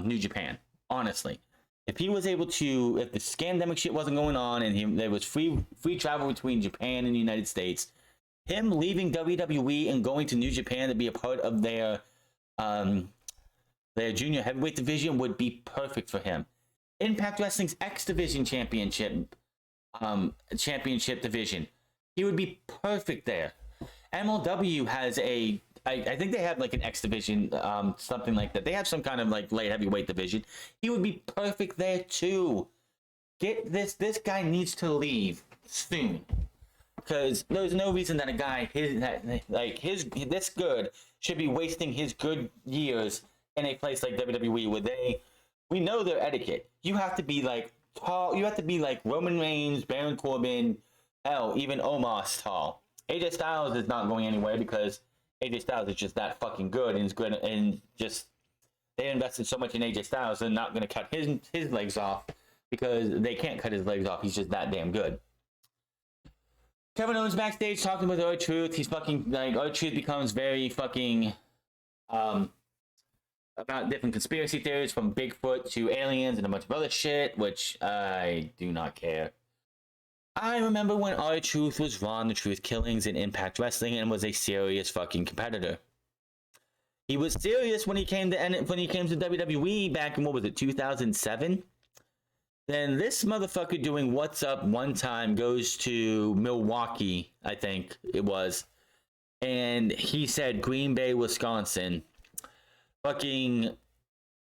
New Japan. Honestly, if he was able to, if the scandemic shit wasn't going on and there was free travel between Japan and the United States, him leaving WWE and going to New Japan to be a part of their junior heavyweight division would be perfect for him. Impact Wrestling's X Division championship division, he would be perfect there. MLW has I think they have like an X Division, something like that. They have some kind of like light heavyweight division. He would be perfect there too. Get this guy needs to leave soon. because there's no reason that a guy this good should be wasting his good years in a place like WWE where we know their etiquette. You have to be like tall. You have to be like Roman Reigns, Baron Corbin, hell, even Omos tall. AJ Styles is not going anywhere because AJ Styles is just that fucking good and is good, and just they invested so much in AJ Styles, they're not going to cut his legs off because they can't cut his legs off. He's just that damn good. Kevin Owens backstage talking with R-Truth. He's fucking like R-Truth becomes very fucking about different conspiracy theories from Bigfoot to aliens and a bunch of other shit, which I do not care. I remember when R-Truth was Raw and the Truth Killings in Impact Wrestling and was a serious fucking competitor. He was serious when he came to WWE back in, what was it, 2007? Then this motherfucker doing What's Up one time goes to Milwaukee, I think it was, and he said Green Bay, Wisconsin. Fucking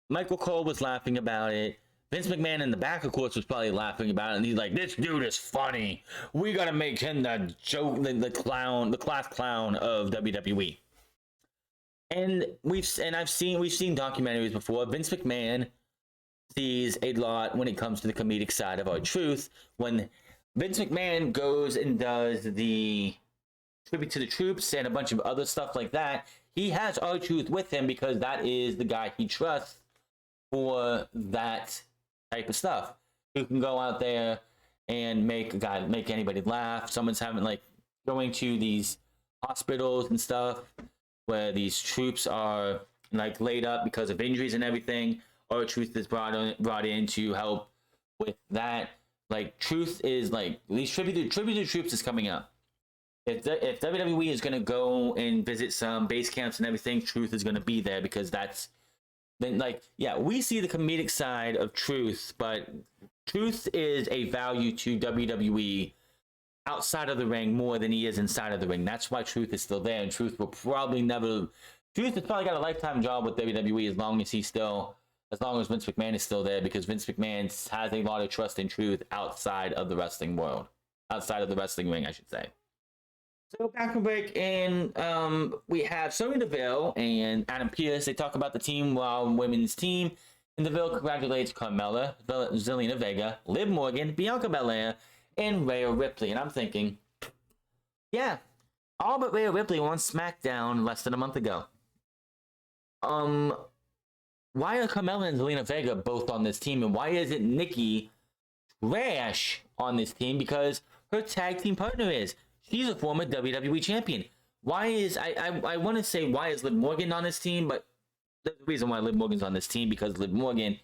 Michael Cole was laughing about it. Vince McMahon in the back, of course, was probably laughing about it, and he's like, "This dude is funny. We gotta make him the joke, the clown, the class clown of WWE." And we've seen documentaries before. Vince McMahon sees a lot when it comes to the comedic side of R-Truth. When Vince McMahon goes and does the Tribute to the Troops and a bunch of other stuff like that, he has R-Truth with him because that is the guy he trusts for that type of stuff. Who can go out there and make anybody laugh. Someone's having going to these hospitals and stuff where these troops are laid up because of injuries and everything. R-Truth is brought in to help with that. Truth is these tribute to troops is coming up. If WWE is gonna go and visit some base camps and everything, Truth is gonna be there because that's then we see the comedic side of Truth, but Truth is a value to WWE outside of the ring more than he is inside of the ring. That's why Truth is still there, and Truth has probably got a lifetime job with WWE as long as Vince McMahon is still there, because Vince McMahon has a lot of trust in Truth outside of the wrestling world, outside of the wrestling ring, I should say. So back from break, and we have Sonya Deville and Adam Pearce. They talk about the Team Raw women's team, and Deville congratulates Carmella, Zelina Vega, Liv Morgan, Bianca Belair, and Rhea Ripley. And I'm thinking, yeah, all but Rhea Ripley won SmackDown less than a month ago. Why are Carmella and Zelina Vega both on this team, and why isn't Nikki trash on this team? Because her tag team partner is. She's a former WWE champion. Why is I want to say why is Liv Morgan on this team, but the reason why Liv Morgan's on this team because Liv Morgan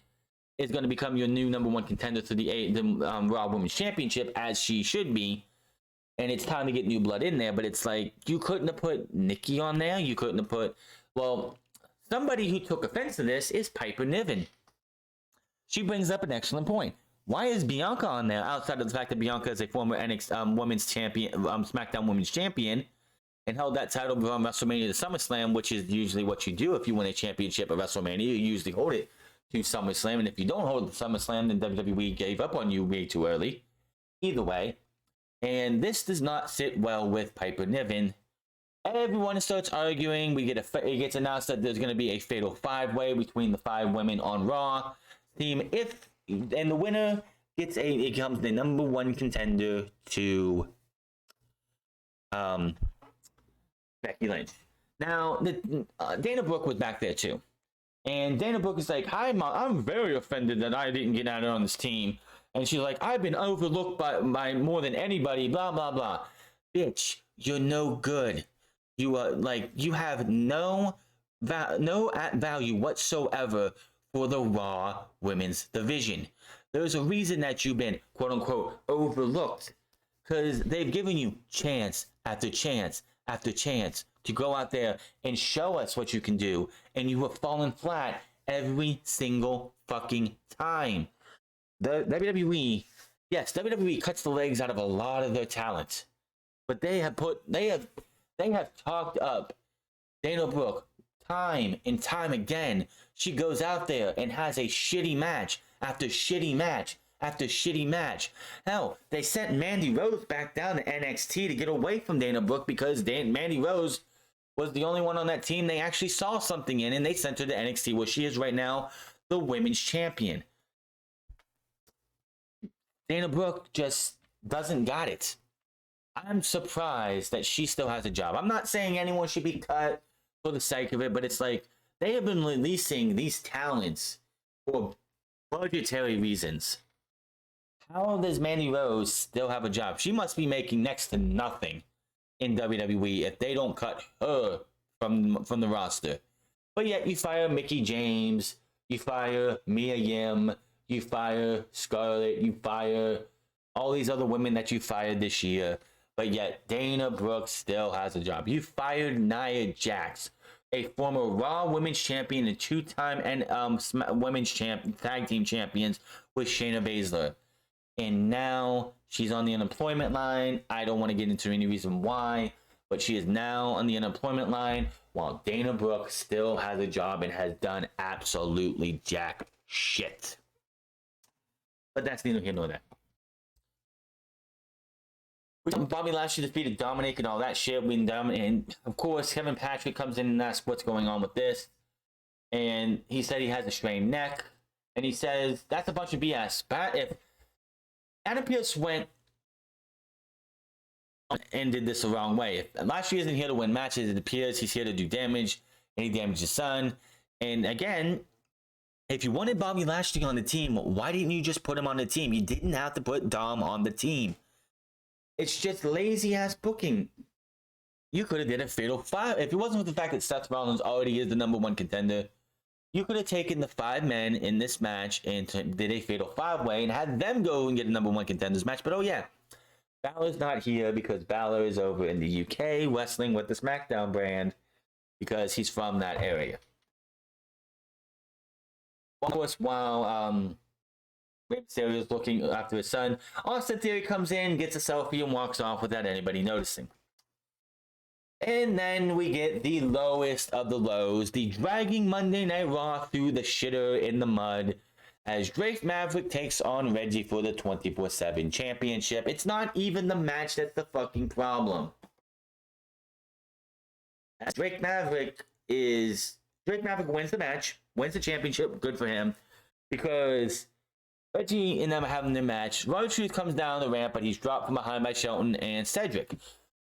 is going to become your new number one contender to the Raw Women's Championship, as she should be, and it's time to get new blood in there. But it's you couldn't have put Nikki on there. You couldn't have put somebody who took offense to this is Piper Niven. She brings up an excellent point. Why is Bianca on there outside of the fact that Bianca is a former NXT Women's Champion, SmackDown Women's Champion, and held that title from WrestleMania to SummerSlam, which is usually what you do if you win a championship at WrestleMania. You usually hold it to SummerSlam, and if you don't hold the SummerSlam, then WWE gave up on you way too early. Either way, and this does not sit well with Piper Niven. Everyone starts arguing. It gets announced that there's going to be a fatal five-way between the 5 women on Raw team. And the winner becomes the number one contender to Becky Lynch. Now, Dana Brooke was back there too. And Dana Brooke is like, "Hi, Mom, I'm very offended that I didn't get out on this team." And she's like, "I've been overlooked by more than anybody, blah, blah, blah." Bitch, you're no good. You are you have no value whatsoever for the Raw Women's Division. There's a reason that you've been, quote unquote, overlooked, because they've given you chance after chance after chance to go out there and show us what you can do, and you have fallen flat every single fucking time. The WWE cuts the legs out of a lot of their talent, but they have talked up Dana Brooke time and time again. She goes out there and has a shitty match after shitty match after shitty match. Hell, they sent Mandy Rose back down to NXT to get away from Dana Brooke because Mandy Rose was the only one on that team they actually saw something in, and they sent her to NXT, where she is right now the women's champion. Dana Brooke just doesn't got it. I'm surprised that she still has a job. I'm not saying anyone should be cut for the sake of it, but it's like they have been releasing these talents for budgetary reasons. How does Mandy Rose still have a job? She must be making next to nothing in WWE if they don't cut her from the roster. But yet you fire Mickie James, you fire Mia Yim, you fire Scarlett, you fire all these other women that you fired this year. But yet Dana Brooke still has a job. You fired Nia Jax, a former Raw Women's Champion and two-time Women's Tag Team Champions with Shayna Baszler. And now she's on the unemployment line. I don't want to get into any reason why, but she is now on the unemployment line while Dana Brooke still has a job and has done absolutely jack shit. But that's neither here nor there. Bobby Lashley defeated Dominic and all that shit. And of course, Kevin Patrick comes in and asks what's going on with this. And he said he has a strained neck. And he says that's a bunch of BS. But if Adam Pearce went and did this the wrong way, if Lashley isn't here to win matches, it appears he's here to do damage, and he damaged his son. And again, if you wanted Bobby Lashley on the team, why didn't you just put him on the team? You didn't have to put Dom on the team. It's just lazy ass booking. You could have did a fatal 5. If it wasn't for the fact that Seth Rollins already is the #1 contender, you could have taken the 5 men in this match and did a fatal 5-way and had them go and get a #1 contenders match. But oh yeah, Balor's not here because Balor is over in the UK wrestling with the SmackDown brand because he's from that area. Of course, while Rey Mysterio is looking after his son, Austin Theory comes in, gets a selfie, and walks off without anybody noticing. And then we get the lowest of the lows, the dragging Monday Night Raw through the shitter in the mud, as Drake Maverick takes on Reggie for the 24/7 championship. It's not even the match that's the fucking problem. As Drake Maverick wins the match, wins the championship, good for him, because Reggie and them are having their match. R-Truth comes down the ramp, but he's dropped from behind by Shelton and Cedric.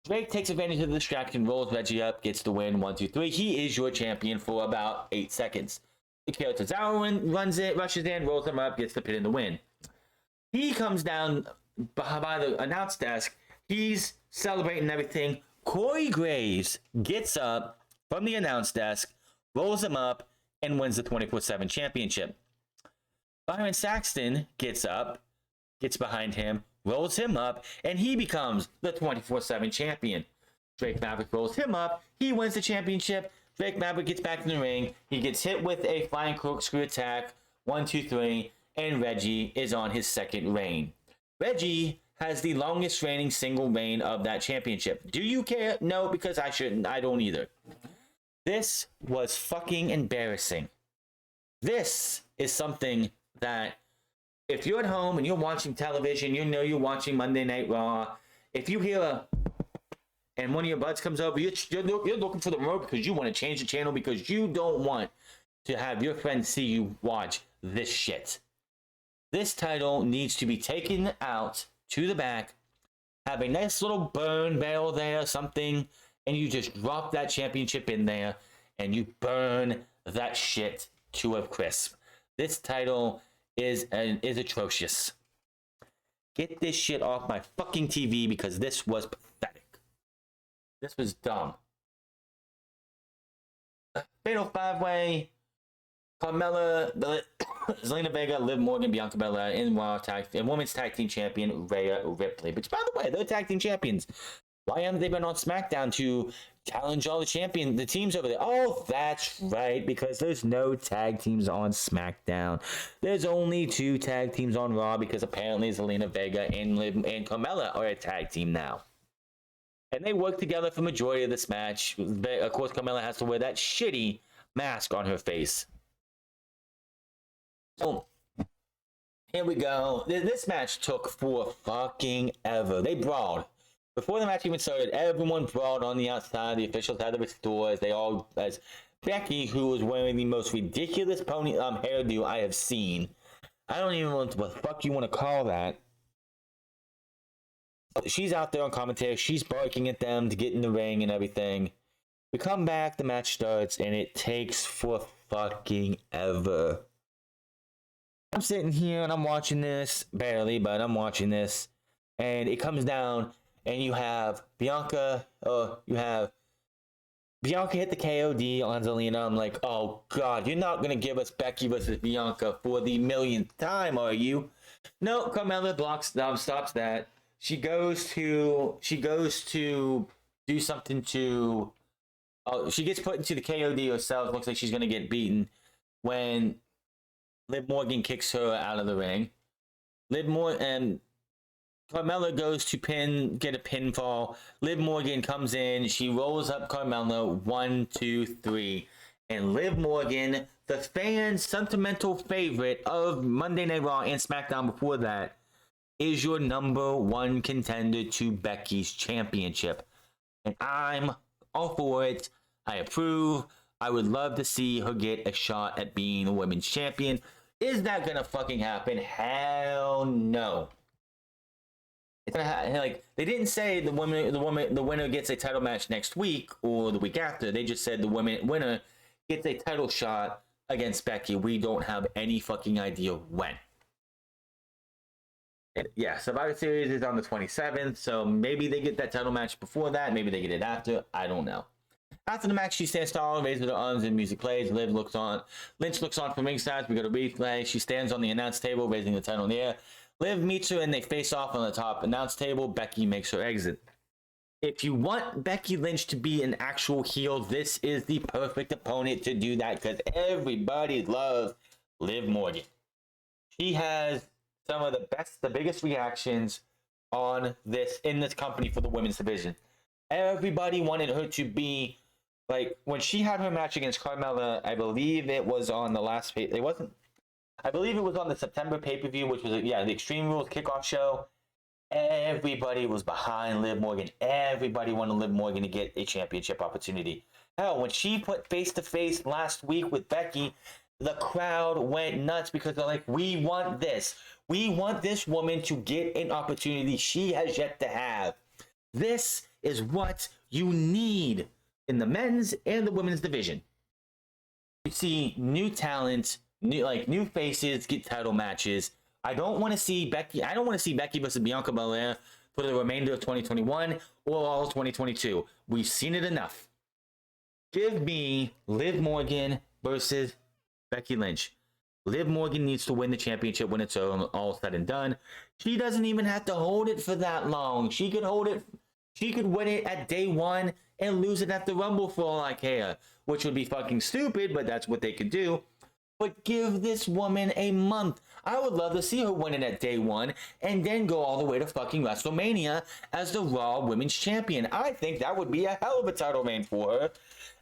Drake takes advantage of the distraction, rolls Reggie up, gets the win, 1, 2, 3. He is your champion for about 8 seconds. Akira Tozawa rushes in, rolls him up, gets the pin and the win. He comes down by the announce desk. He's celebrating everything. Corey Graves gets up from the announce desk, rolls him up, and wins the 24/7 championship. Byron Saxton gets up, gets behind him, rolls him up, and he becomes the 24/7 champion. Drake Maverick rolls him up. He wins the championship. Drake Maverick gets back in the ring. He gets hit with a flying corkscrew attack. 1, 2, 3. And Reggie is on his second reign. Reggie has the longest reigning single reign of that championship. Do you care? No, because I shouldn't. I don't either. This was fucking embarrassing. This is something that if you're at home and you're watching television, you know you're watching Monday Night Raw. If you hear and one of your buds comes over, you're looking for the remote because you want to change the channel because you don't want to have your friends see you watch this shit. This title needs to be taken out to the back, have a nice little burn barrel there, something, and you just drop that championship in there and you burn that shit to a crisp. This title is atrocious. Get this shit off my fucking TV because this was pathetic. This was dumb. Fatal 5-way. Carmella, Zelina Vega, Liv Morgan, Bianca Belair, and Women's Tag Team Champion Rhea Ripley. Which, by the way, they're tag team champions. Why haven't they been on SmackDown to challenge all the teams over there? Oh, that's right, because there's no tag teams on SmackDown. There's only 2 tag teams on Raw because apparently Zelina Vega and Liv and Carmella are a tag team now. And they work together for the majority of this match. Of course, Carmella has to wear that shitty mask on her face. So, Here we go. This match took for fucking ever. They brawled. Before the match even started, everyone brawled on the outside. The officials had to restore as Becky, who was wearing the most ridiculous pony hairdo I have seen. I don't even know what the fuck you want to call that. She's out there on commentary. She's barking at them to get in the ring and everything. We come back, the match starts, and it takes for fucking ever. I'm sitting here and I'm watching this, barely, but I'm watching this. And it comes down, and you have Bianca hit the KOD on Zelina. I'm like, oh god, you're not gonna give us Becky versus Bianca for the millionth time, are you? No, Carmella stops that. She goes to do something to. Oh, she gets put into the KOD herself. Looks like she's gonna get beaten when Liv Morgan kicks her out of the ring. And Carmella goes to get a pinfall. Liv Morgan comes in. She rolls up Carmella. 1, 2, 3. And Liv Morgan, the fans' sentimental favorite of Monday Night Raw and SmackDown before that, is your number one contender to Becky's championship. And I'm all for it. I approve. I would love to see her get a shot at being the women's champion. Is that gonna fucking happen? Hell no. It's gonna like they didn't say the winner gets a title match next week or the week after. They just said the winner gets a title shot against Becky. We don't have any fucking idea when. And yeah, Survivor Series is on the 27th, so maybe they get that title match before that. Maybe they get it after. I don't know. After the match, she stands tall, raises her arms, and music plays. Lynch looks on from ringside. We go to replay. She stands on the announce table, raising the title in the air. Liv meets her, and they face off on the top announce table. Becky makes her exit. If you want Becky Lynch to be an actual heel, this is the perfect opponent to do that because everybody loves Liv Morgan. She has some of the biggest reactions in this company for the women's division. Everybody wanted her to be like when she had her match against Carmella. I believe it was on the last pay. It wasn't. I believe it was on the September pay-per-view, which was the Extreme Rules kickoff show. Everybody was behind Liv Morgan. Everybody wanted Liv Morgan to get a championship opportunity. Hell, when she put face-to-face last week with Becky, the crowd went nuts because they're like, we want this. We want this woman to get an opportunity she has yet to have. This is what you need in the men's and the women's division. You see new talent, new faces get title matches. I don't want to see Becky versus Bianca Belair for the remainder of 2021 or all of 2022. We've seen it enough. Give me Liv Morgan versus Becky Lynch. Liv Morgan needs to win the championship when it's all said and done. She doesn't even have to hold it for that long. She could win it at day one and lose it at the Rumble for all I care, which would be fucking stupid, but that's what they could do. But give this woman a month. I would love to see her win it at day one and then go all the way to fucking WrestleMania as the Raw Women's Champion. I think that would be a hell of a title reign for her.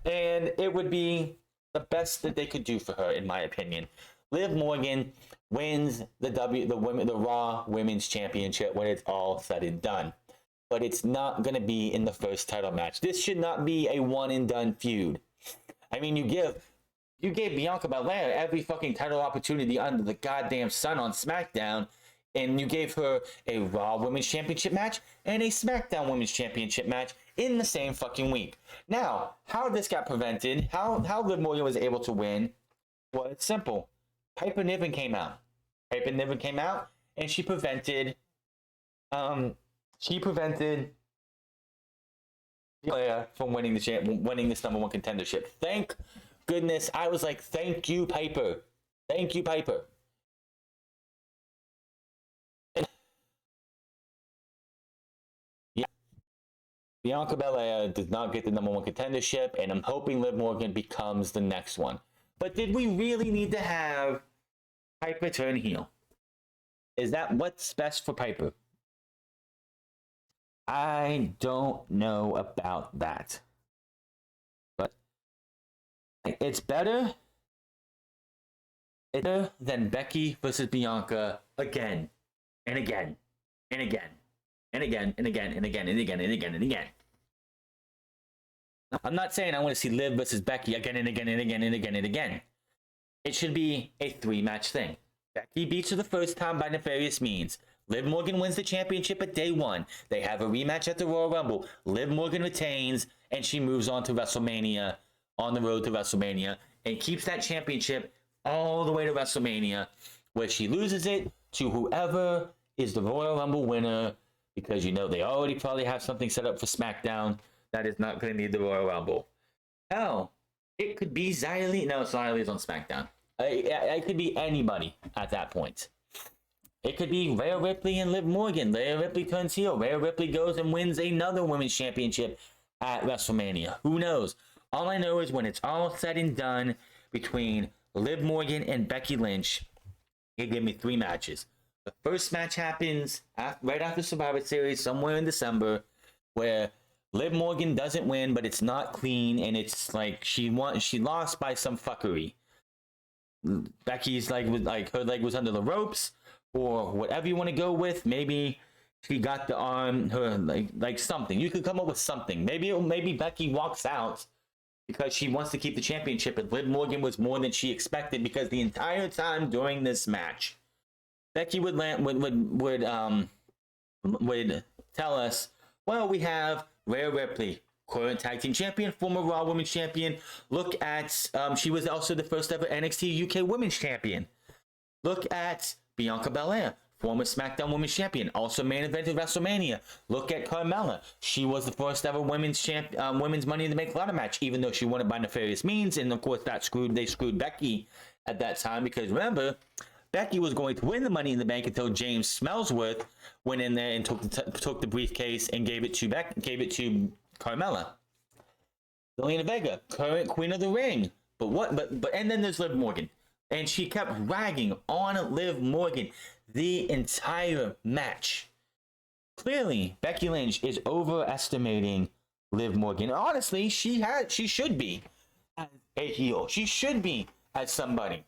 And it would be the best that they could do for her, in my opinion. Liv Morgan wins the Raw Women's Championship when it's all said and done. But it's not going to be in the first title match. This should not be a one-and-done feud. I mean, you gave Bianca Belair every fucking title opportunity under the goddamn sun on SmackDown, and you gave her a Raw Women's Championship match and a SmackDown Women's Championship match in the same fucking week. Now, how this got prevented, how Liv Morgan was able to win, was simple. Piper Niven came out. And she prevented Belair from winning this number one contendership. Thank goodness. I was like, thank you, Piper. Thank you, Piper. Yeah. Bianca Belair does not get the number one contendership, and I'm hoping Liv Morgan becomes the next one. But did we really need to have Piper turn heel? Is that what's best for Piper? I don't know about that. But it's better It's better than Becky versus Bianca again and again and again and again and again and again and again and again and again. I'm not saying I want to see Liv versus Becky again and again and again and again and again. It should be a 3-match thing. Becky beats her the first time by nefarious means. Liv Morgan wins the championship at day 1. They have a rematch at the Royal Rumble. Liv Morgan retains, and she moves on to WrestleMania, on the road to WrestleMania, and keeps that championship all the way to WrestleMania, where she loses it to whoever is the Royal Rumble winner, because you know they already probably have something set up for SmackDown that is not going to need the Royal Rumble. Hell, it could be Xia Li. No, Xia Li is on SmackDown. It could be anybody at that point. It could be Rhea Ripley and Liv Morgan. Rhea Ripley turns heel. Rhea Ripley goes and wins another women's championship at WrestleMania. Who knows? All I know is when it's all said and done between Liv Morgan and Becky Lynch, they give me 3 matches. The first match happens right after Survivor Series, somewhere in December, where Liv Morgan doesn't win, but it's not clean, and it's like she lost by some fuckery. Becky's her leg was under the ropes, or whatever you want to go with. Maybe she got the arm, her like something. You could come up with something. Maybe Becky walks out because she wants to keep the championship, and Liv Morgan was more than she expected, because the entire time during this match, Becky would tell us, well, we have Rhea Ripley, current tag team champion, former Raw Women's Champion. Look at, she was also the first ever NXT UK Women's Champion. Look at Bianca Belair, former SmackDown Women's Champion, also main evented WrestleMania. Look at Carmella. She was the first ever women's Money in the Bank ladder match, even though she won it by nefarious means. And of course, they screwed Becky at that time, because remember, Becky was going to win the Money in the Bank until James Smellsworth went in there and took the briefcase and gave it to Carmella. Zelina Vega, current Queen of the Ring. But and then there's Liv Morgan. And she kept ragging on Liv Morgan the entire match. Clearly, Becky Lynch is overestimating Liv Morgan. Honestly, she should be as a heel. She should be as somebody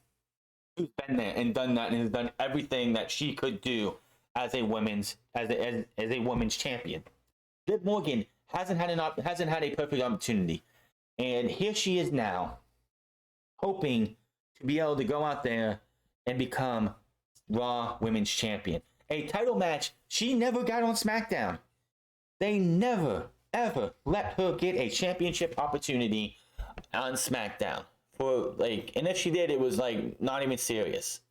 who's been there and done that and has done everything that she could do as a women's champion. Liv Morgan hasn't had a perfect opportunity, and here she is now, hoping to be able to go out there and become Raw Women's Champion. A title match she never got on SmackDown. They never ever let her get a championship opportunity on SmackDown. And if she did, it was not even serious.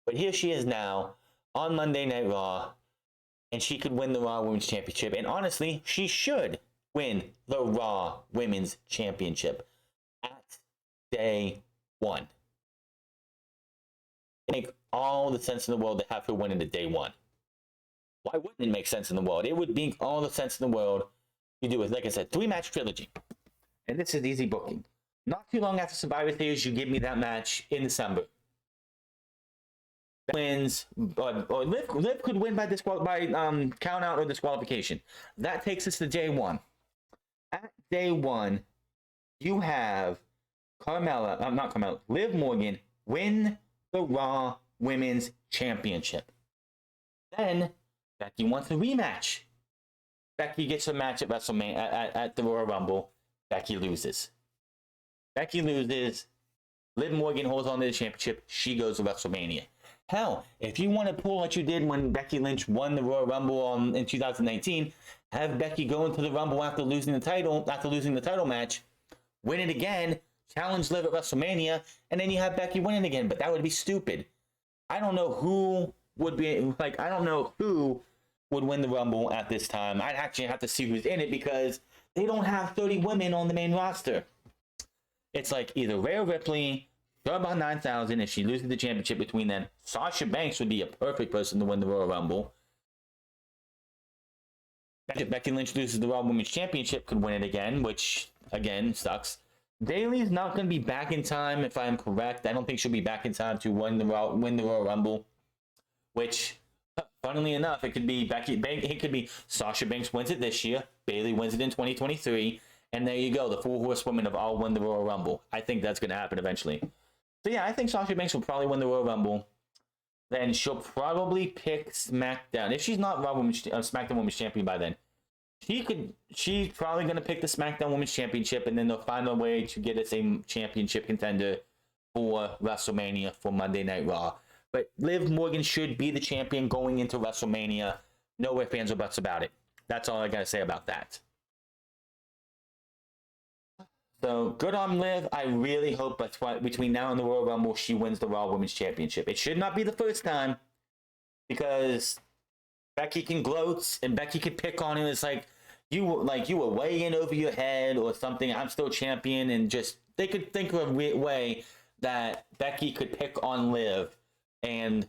But here she is now on Monday Night Raw, and she could win the Raw Women's Championship. And honestly, she should win the Raw Women's Championship at day 1. It makes all the sense in the world to have her win it at day 1. Why wouldn't it make sense in the world? It would make all the sense in the world. You do it, like I said, 3-match trilogy. And this is easy booking. Not too long after Survivor Series, you give me that match in December. Wins, or Liv could win by count out or disqualification. That takes us to day 1. At day 1, you have Liv Morgan win the Raw Women's Championship. Then Becky wants a rematch. Becky gets a match at WrestleMania at the Royal Rumble. Becky loses. Liv Morgan holds on to the championship. She goes to WrestleMania. Hell, if you want to pull what you did when Becky Lynch won the Royal Rumble in 2019, have Becky go into the Rumble after losing the title match, win it again, challenge Liv at WrestleMania, and then you have Becky winning again. But that would be stupid. I don't know who would win the Rumble at this time. I'd actually have to see who's in it, because they don't have 30 women on the main roster. It's like either Rhea Ripley, about 9,000 if she loses the championship between them. Sasha Banks would be a perfect person to win the Royal Rumble. If Becky Lynch loses the Raw Women's Championship, could win it again, which, again, sucks. Bayley's not going to be back in time, if I'm correct. I don't think she'll be back in time to win the Royal Rumble, which, funnily enough, it could be Sasha Banks wins it this year, Bayley wins it in 2023, and there you go. The 4 horsewomen have all won the Royal Rumble. I think that's going to happen eventually. So yeah, I think Sasha Banks will probably win the Royal Rumble. Then she'll probably pick SmackDown. If she's not SmackDown Women's Champion by then, she's probably going to pick the SmackDown Women's Championship, and then they'll find a way to get us a championship contender for WrestleMania for Monday Night Raw. But Liv Morgan should be the champion going into WrestleMania. No ifs, ands, or buts about it. That's all I got to say about that. So, good on Liv. I really hope between now and the Royal Rumble, she wins the Raw Women's Championship. It should not be the first time, because Becky can gloat and Becky can pick on him. It's like you were way in over your head or something. I'm still champion, and just they could think of a way that Becky could pick on Liv and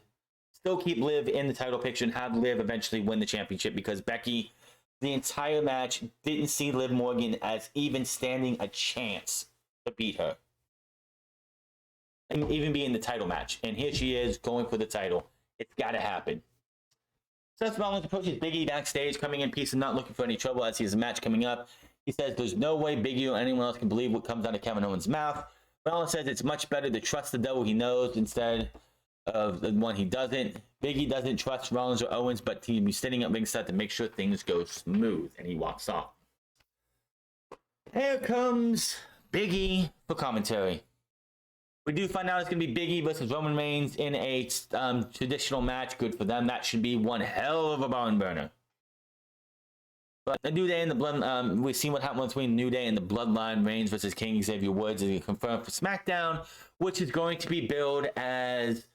still keep Liv in the title picture and have Liv eventually win the championship, because Becky, the entire match, didn't see Liv Morgan as even standing a chance to beat her, and even be in the title match. And here she is going for the title. It's got to happen. Seth Rollins approaches Biggie backstage, coming in peace and not looking for any trouble as he has a match coming up. He says there's no way Biggie or anyone else can believe what comes out of Kevin Owens' mouth. Rollins says it's much better to trust the devil he knows instead of the one he doesn't. Biggie doesn't trust Rollins or Owens, but he'll be sitting up ringside to make sure things go smooth, and he walks off. Here comes Biggie for commentary. We do find out it's going to be Biggie versus Roman Reigns in a traditional match. Good for them. That should be one hell of a barn burner. But the New Day and the Blood, we've seen what happened between New Day and the Bloodline. Reigns versus King Xavier Woods is confirmed for SmackDown, which is going to be billed as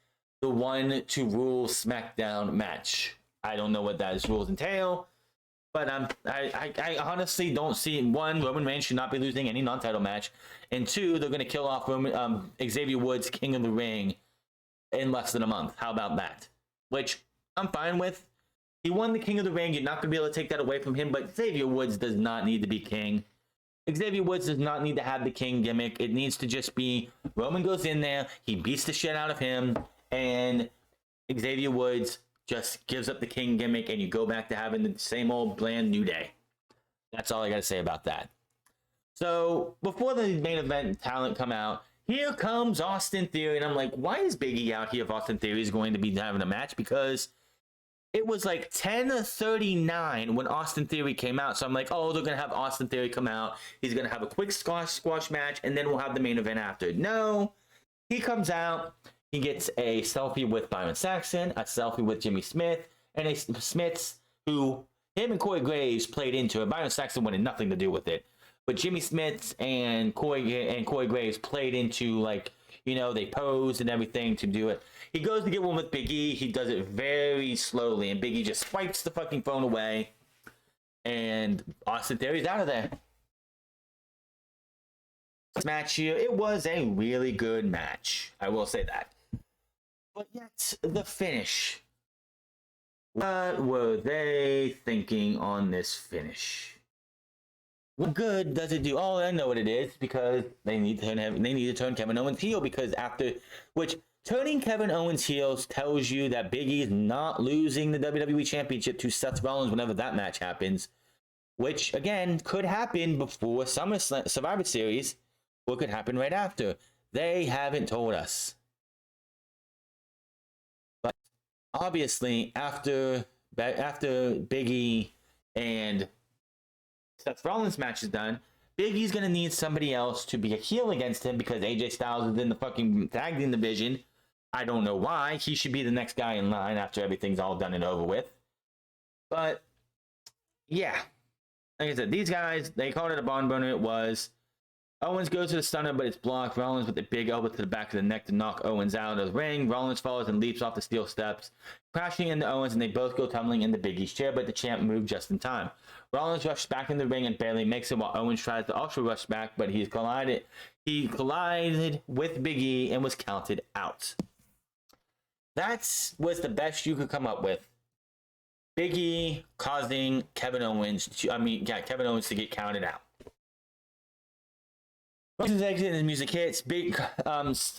the one to rule SmackDown match. I don't know what those rules entail, but I honestly don't see, one, Roman Reigns should not be losing any non-title match, and two, they're going to kill off Xavier Woods, King of the Ring, in less than a month. How about that? Which I'm fine with. He won the King of the Ring. You're not going to be able to take that away from him, but Xavier Woods does not need to be king. Xavier Woods does not need to have the king gimmick. It needs to just be Roman goes in there, he beats the shit out of him, and Xavier Woods just gives up the king gimmick, and you go back to having the same old bland New Day. That's all I got to say about that. So, before the main event talent come out, here comes Austin Theory, and I'm like, why is Biggie out here if Austin Theory is going to be having a match? Because it was like 10:39 when Austin Theory came out, so I'm like, oh, they're going to have Austin Theory come out, he's going to have a quick squash match, and then we'll have the main event after. No, he comes out, he gets a selfie with Byron Saxton, a selfie with Jimmy Smith, and a Smiths who him and Corey Graves played into it. Byron Saxton wanted nothing to do with it, but Jimmy Smiths and Corey Graves played into, like, you know, they posed and everything to do it. He goes to get one with Big E. He does it very slowly, and Big E just swipes the fucking phone away, and Austin Theory's out of there. This match here, it was a really good match. I will say that. But yet, the finish. What were they thinking on this finish? What good does it do? Oh, I know what it is, because they need to turn Kevin Owens heel, because turning Kevin Owens heel tells you that Big E is not losing the WWE Championship to Seth Rollins whenever that match happens, which again could happen before Survivor Series, or could happen right after. They haven't told us. But obviously, after Big E and Seth Rollins' match is done, Big E's going to need somebody else to be a heel against him, because AJ Styles is in the fucking tag team division. I don't know why. He should be the next guy in line after everything's all done and over with. But, yeah. Like I said, these guys, they called it a barn burner. It was. Owens goes to the stunner, but it's blocked. Rollins with the big elbow to the back of the neck to knock Owens out of the ring. Rollins falls and leaps off the steel steps, crashing into Owens, and they both go tumbling into Big E's chair, but the champ moved just in time. Rollins rushes back in the ring and barely makes it, while Owens tries to also rush back, but he collided with Big E and was counted out. That was the best you could come up with. Big E causing Kevin Owens to get counted out. His exit and his music hits.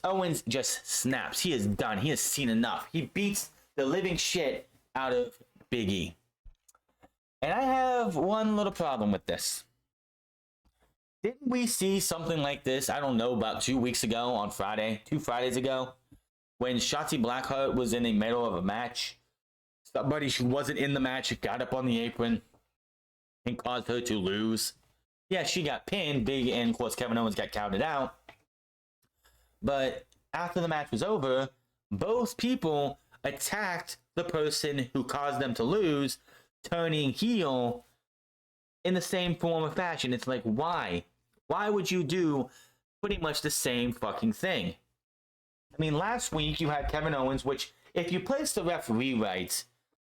Owens just snaps. He is done. He has seen enough. He beats the living shit out of Big E. And I have one little problem with this. Didn't we see something like this? I don't know, about 2 weeks ago on Friday, 2 Fridays ago, when Shotzi Blackheart was in the middle of a match. Somebody who wasn't in the match got up on the apron and caused her to lose. Yeah, she got pinned, big, and of course Kevin Owens got counted out. But after the match was over, both people attacked the person who caused them to lose, turning heel in the same form of fashion. It's like, why? Why would you do pretty much the same fucking thing? I mean, last week you had Kevin Owens, which if you place the referee right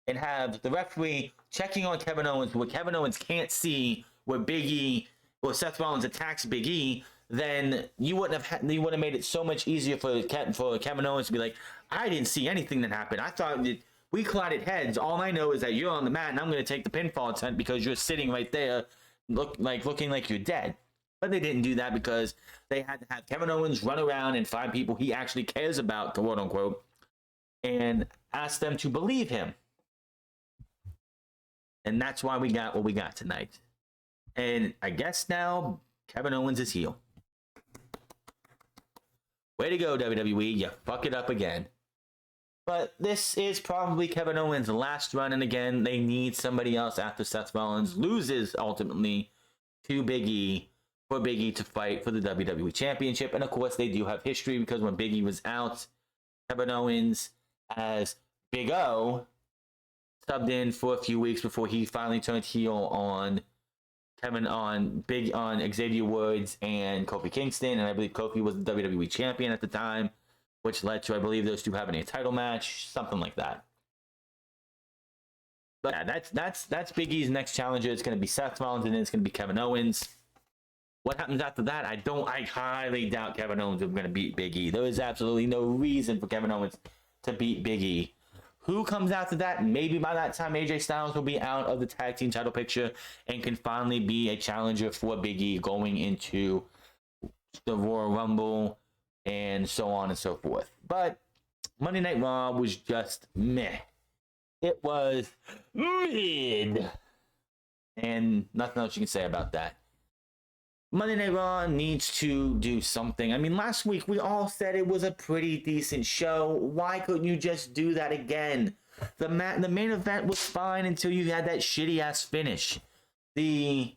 and have the referee checking on Kevin Owens, where Kevin Owens can't see where Biggie or Seth Rollins attacks Big E, then you would have made it so much easier for Kevin Owens to be like, I didn't see anything that happened. I thought that we collided heads. All I know is that you're on the mat and I'm going to take the pinfall attempt because you're sitting right there, looking like you're dead. But they didn't do that because they had to have Kevin Owens run around and find people he actually cares about, quote unquote, and ask them to believe him. And that's why we got what we got tonight. And I guess now Kevin Owens is heel. Way to go, WWE. You fuck it up again. But this is probably Kevin Owens' last run. And again, they need somebody else after Seth Rollins loses ultimately to Big E for Big E to fight for the WWE Championship. And of course, they do have history because when Big E was out, Kevin Owens as Big O subbed in for a few weeks before he finally turned heel on Xavier Woods and Kofi Kingston, and I believe Kofi was the WWE champion at the time, which led to, I believe, those two having a title match, something like that. But yeah, that's Big E's next challenger. It's going to be Seth Rollins, and then it's going to be Kevin Owens. What happens after that? I highly doubt Kevin Owens is going to beat Big E. There is absolutely no reason for Kevin Owens to beat Big E. Who comes after that? Maybe by that time AJ Styles will be out of the tag team title picture and can finally be a challenger for Big E going into the Royal Rumble and so on and so forth. But Monday Night Raw was just meh. It was mid. And nothing else you can say about that. Monday Night Raw needs to do something. I mean, last week we all said it was a pretty decent show. Why couldn't you just do that again? The main event was fine until you had that shitty ass finish. The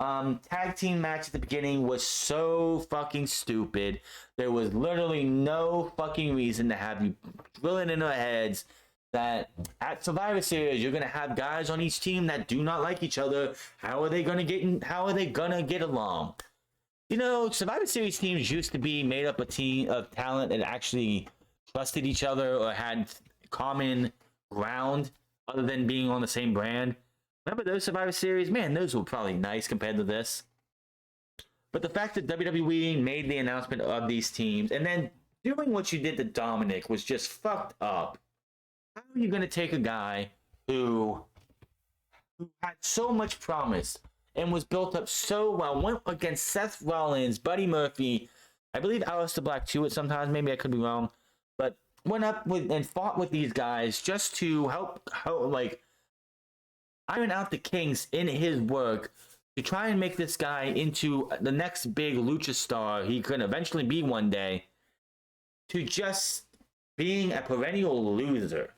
tag team match at the beginning was so fucking stupid. There was literally no fucking reason to have you drilling in our heads that at Survivor Series you're gonna have guys on each team that do not like each other. How are they gonna get along? You know, Survivor Series teams used to be made up a team of talent that actually trusted each other or had common ground other than being on the same brand. Remember those Survivor Series? Man, those were probably nice compared to this. But the fact that WWE made the announcement of these teams and then doing what you did to Dominic was just fucked up. How are you going to take a guy who had so much promise and was built up so well, went against Seth Rollins, Buddy Murphy, I believe Aleister Black too at sometimes, maybe I could be wrong, but went up with and fought with these guys just to help like iron out the kinks in his work to try and make this guy into the next big lucha star he could eventually be one day, to just being a perennial loser.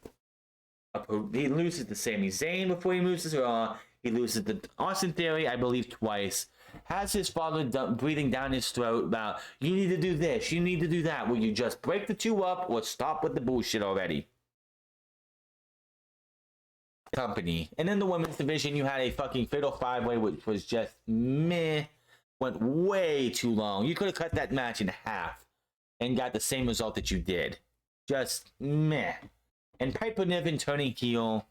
He loses to Sami Zayn before he moves to Raw. He loses to Austin Theory, I believe, twice. Has his father breathing down his throat about, you need to do this, you need to do that. Will you just break the two up or stop with the bullshit already? Company. And in the women's division, you had a fucking fatal five-way, which was just meh. Went way too long. You could have cut that match in half and got the same result that you did. Just meh. And Piper Niven turning heel.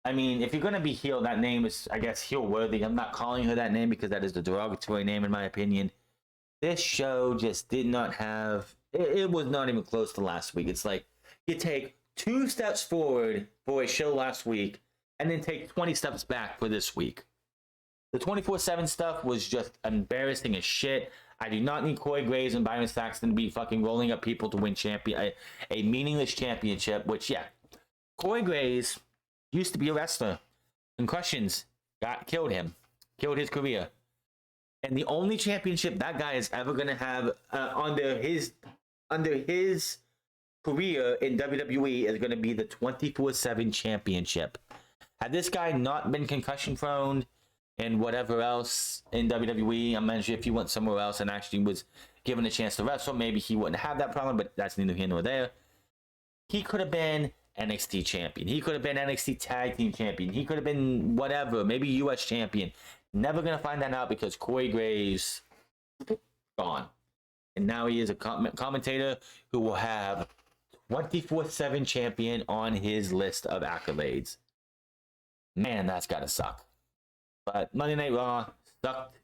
I mean, if you're going to be heel, that name is, I guess, heel worthy. I'm not calling her that name because that is the derogatory name, in my opinion. This show just did not have, it was not even close to last week. It's like you take 2 steps forward for a show last week and then take 20 steps back for this week. The 24/7 stuff was just embarrassing as shit. I do not need Corey Graves and Byron Saxton to be fucking rolling up people to win a meaningless championship, which, yeah, Corey Graves used to be a wrestler. Concussions killed him, killed his career. And the only championship that guy is ever going to have under his career in WWE is going to be the 24/7 championship. Had this guy not been concussion prone and whatever else in WWE, I'm not sure if he went somewhere else and actually was given a chance to wrestle, maybe he wouldn't have that problem, but that's neither here nor there. He could have been NXT champion. He could have been NXT tag team champion. He could have been whatever, maybe US champion. Never going to find that out because Corey Graves gone. And now he is a commentator who will have 24/7 champion on his list of accolades. Man, that's got to suck. But Monday Night Raw sucked.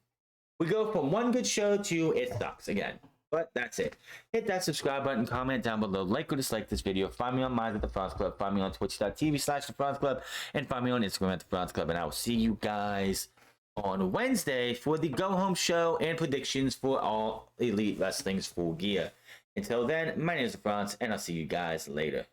We go from one good show to it sucks again. But that's it. Hit that subscribe button, comment down below, like or dislike this video. Find me on Minds at the France Club. Find me on twitch.tv/the France Club. And find me on Instagram at the France Club. And I will see you guys on Wednesday for the go home show and predictions for all Elite Wrestling's full gear. Until then, my name is France, and I'll see you guys later.